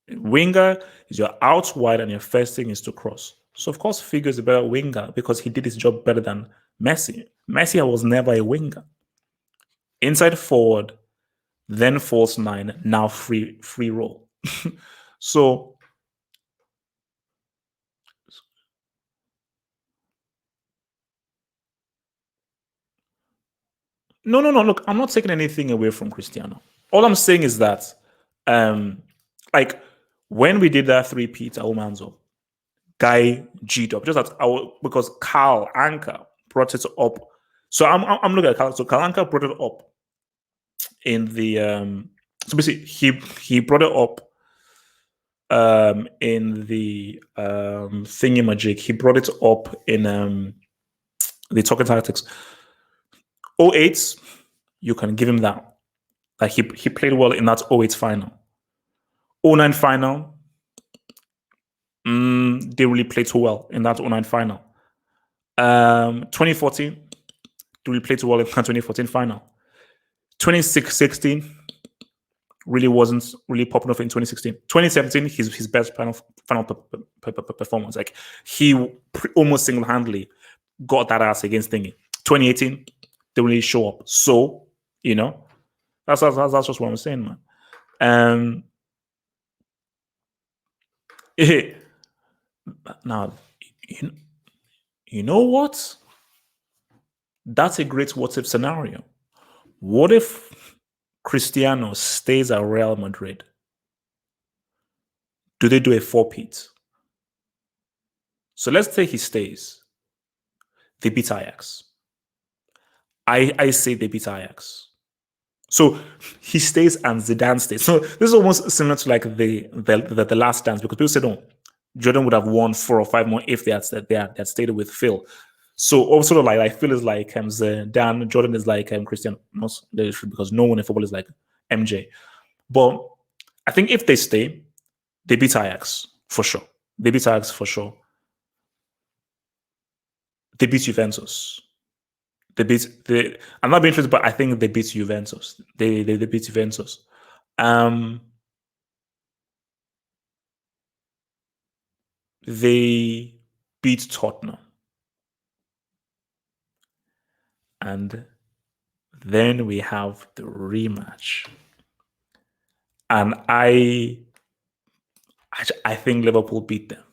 Winger is you're out wide and your first thing is to cross. So of course Figo is a better winger because he did his job better than Messi. Messi was never a winger. Inside forward, then false nine, now free roll. So no. Look, I'm not taking anything away from Cristiano. All I'm saying is that like when we did that three-peat at Omanzo, Guy G'd up just because Carl Anker brought it up. So I'm looking at Carl. So Carl Anker brought it up in the so basically he brought it up in the thingy-majig. He brought it up in the Talking Tactics. 08, you can give him that. Like he played well in that 08 final. 09 final, they really played too well in that 09 final. 2014, they really played too well in that 2014 final. 2016 really wasn't really popping off in 2016. 2017, his best final performance. Like he almost single-handedly got that ass against Thingy. 2018, they really show up. So, that's just what I'm saying, man. Now, you know what? That's a great what-if scenario. What if Cristiano stays at Real Madrid? Do they do a four-peat? So let's say he stays. They beat Ajax. I say they beat Ajax. So he stays and Zidane stays. So this is almost similar to like the last dance, because people said, "Oh, Jordan would have won 4 or 5 more if they had stayed with Phil." So also like I feel is like Zidane, Jordan is like Cristiano, because no one in football is like MJ. But I think if they stay, they beat Ajax for sure. They beat Ajax for sure. They beat Juventus. I'm not being interested, but I think they beat Juventus. They beat Juventus. They beat Tottenham. And then we have the rematch. And I think Liverpool beat them.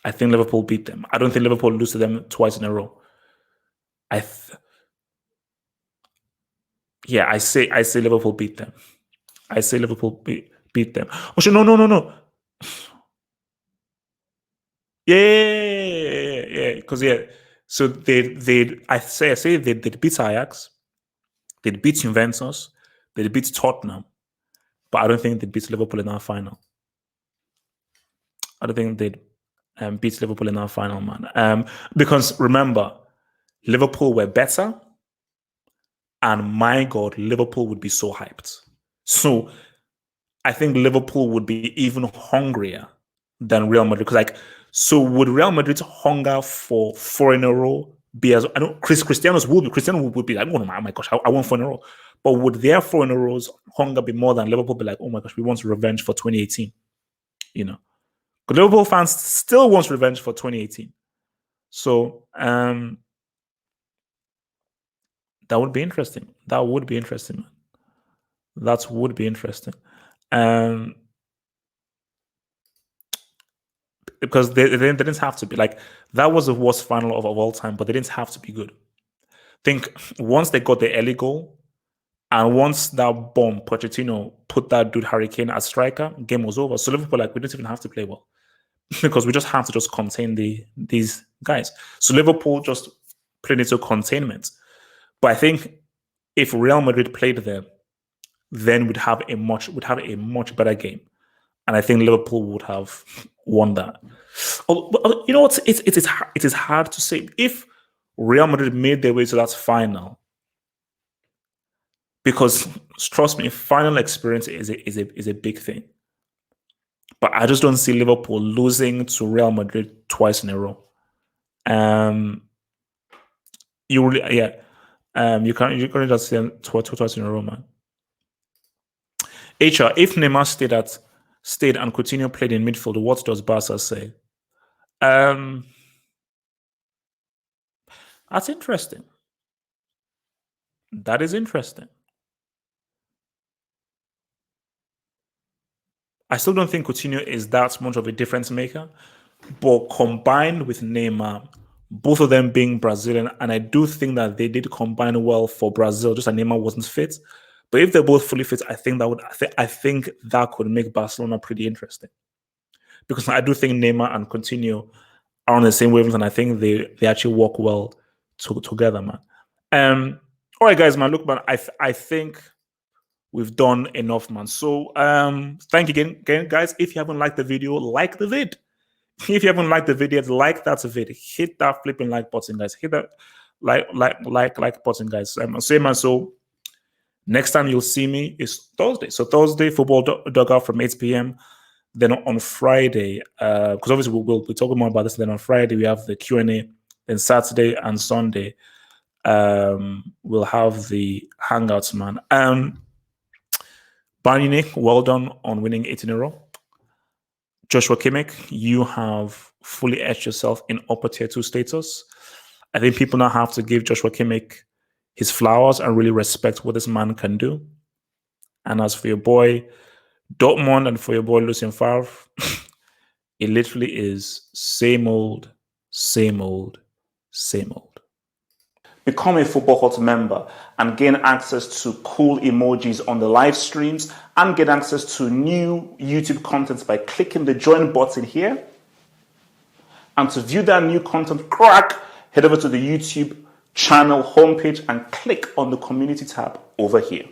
I think Liverpool beat them. I don't think Liverpool lose to them twice in a row. I say Liverpool beat them. I say Liverpool beat them. Oh, sure, no. Yeah. Because so I say they beat Ajax, they beat Juventus, they beat Tottenham, but I don't think they beat Liverpool in our final. I don't think they beat Liverpool in our final, man. Because remember, Liverpool were better, and my God, Liverpool would be so hyped. So I think Liverpool would be even hungrier than Real Madrid. Because so would Real Madrid's hunger for 4 in a row be as I know Cristiano would be like, oh my gosh, I want 4 in a row. But would their 4 in a row's hunger be more than Liverpool be like, oh my gosh, we want revenge for 2018? Because Liverpool fans still want revenge for 2018. So that would be interesting. That would be interesting. because they didn't have to be like that was the worst final of all time, but they didn't have to be good. Think once they got the early goal, and once that bomb, Pochettino put that dude Hurricane as striker, game was over. So Liverpool, like, we didn't even have to play well because we just have to just contain these guys. So Liverpool just played into containment. But I think if Real Madrid played them, then we'd have a much better game, and I think Liverpool would have won that. You know what? It is hard to say if Real Madrid made their way to that final. Because trust me, final experience is a big thing. But I just don't see Liverpool losing to Real Madrid twice in a row. You can't just see them twice in a row, man. HR, if Neymar stayed and Coutinho played in midfield, what does Barca say? That's interesting. That is interesting. I still don't think Coutinho is that much of a difference maker, but combined with Neymar, both of them being Brazilian, and I do think that they did combine well for Brazil, just that Neymar wasn't fit. But if they're both fully fit, I think that could make Barcelona pretty interesting. Because I do think Neymar and Coutinho are on the same wavelength, and I think they actually work well together, man. All right, guys, man. Look, man, I think we've done enough, man. So thank you again, guys. If you haven't liked the video, like the vid. If you haven't liked the video, like that vid. Hit that flipping like button, guys. Hit that like button, guys. Same, man. So next time you'll see me is Thursday. So Thursday, football dugout from 8 p.m. Then on Friday, because obviously we'll be talking more about this. Then on Friday we have the Q&A. Then Saturday and Sunday, we'll have the hangouts, man. Bayern Munich, well done on winning 8 in a row. Joshua Kimmich, you have fully etched yourself in upper tier 2 status. I think people now have to give Joshua Kimmich his flowers and really respect what this man can do. And as for your boy Dortmund and for your boy Lucien Favre, it literally is same old, same old, same old. Become a Football Hut member and gain access to cool emojis on the live streams and get access to new YouTube content by clicking the join button here. And to view that new content, head over to the YouTube channel homepage and click on the community tab over here.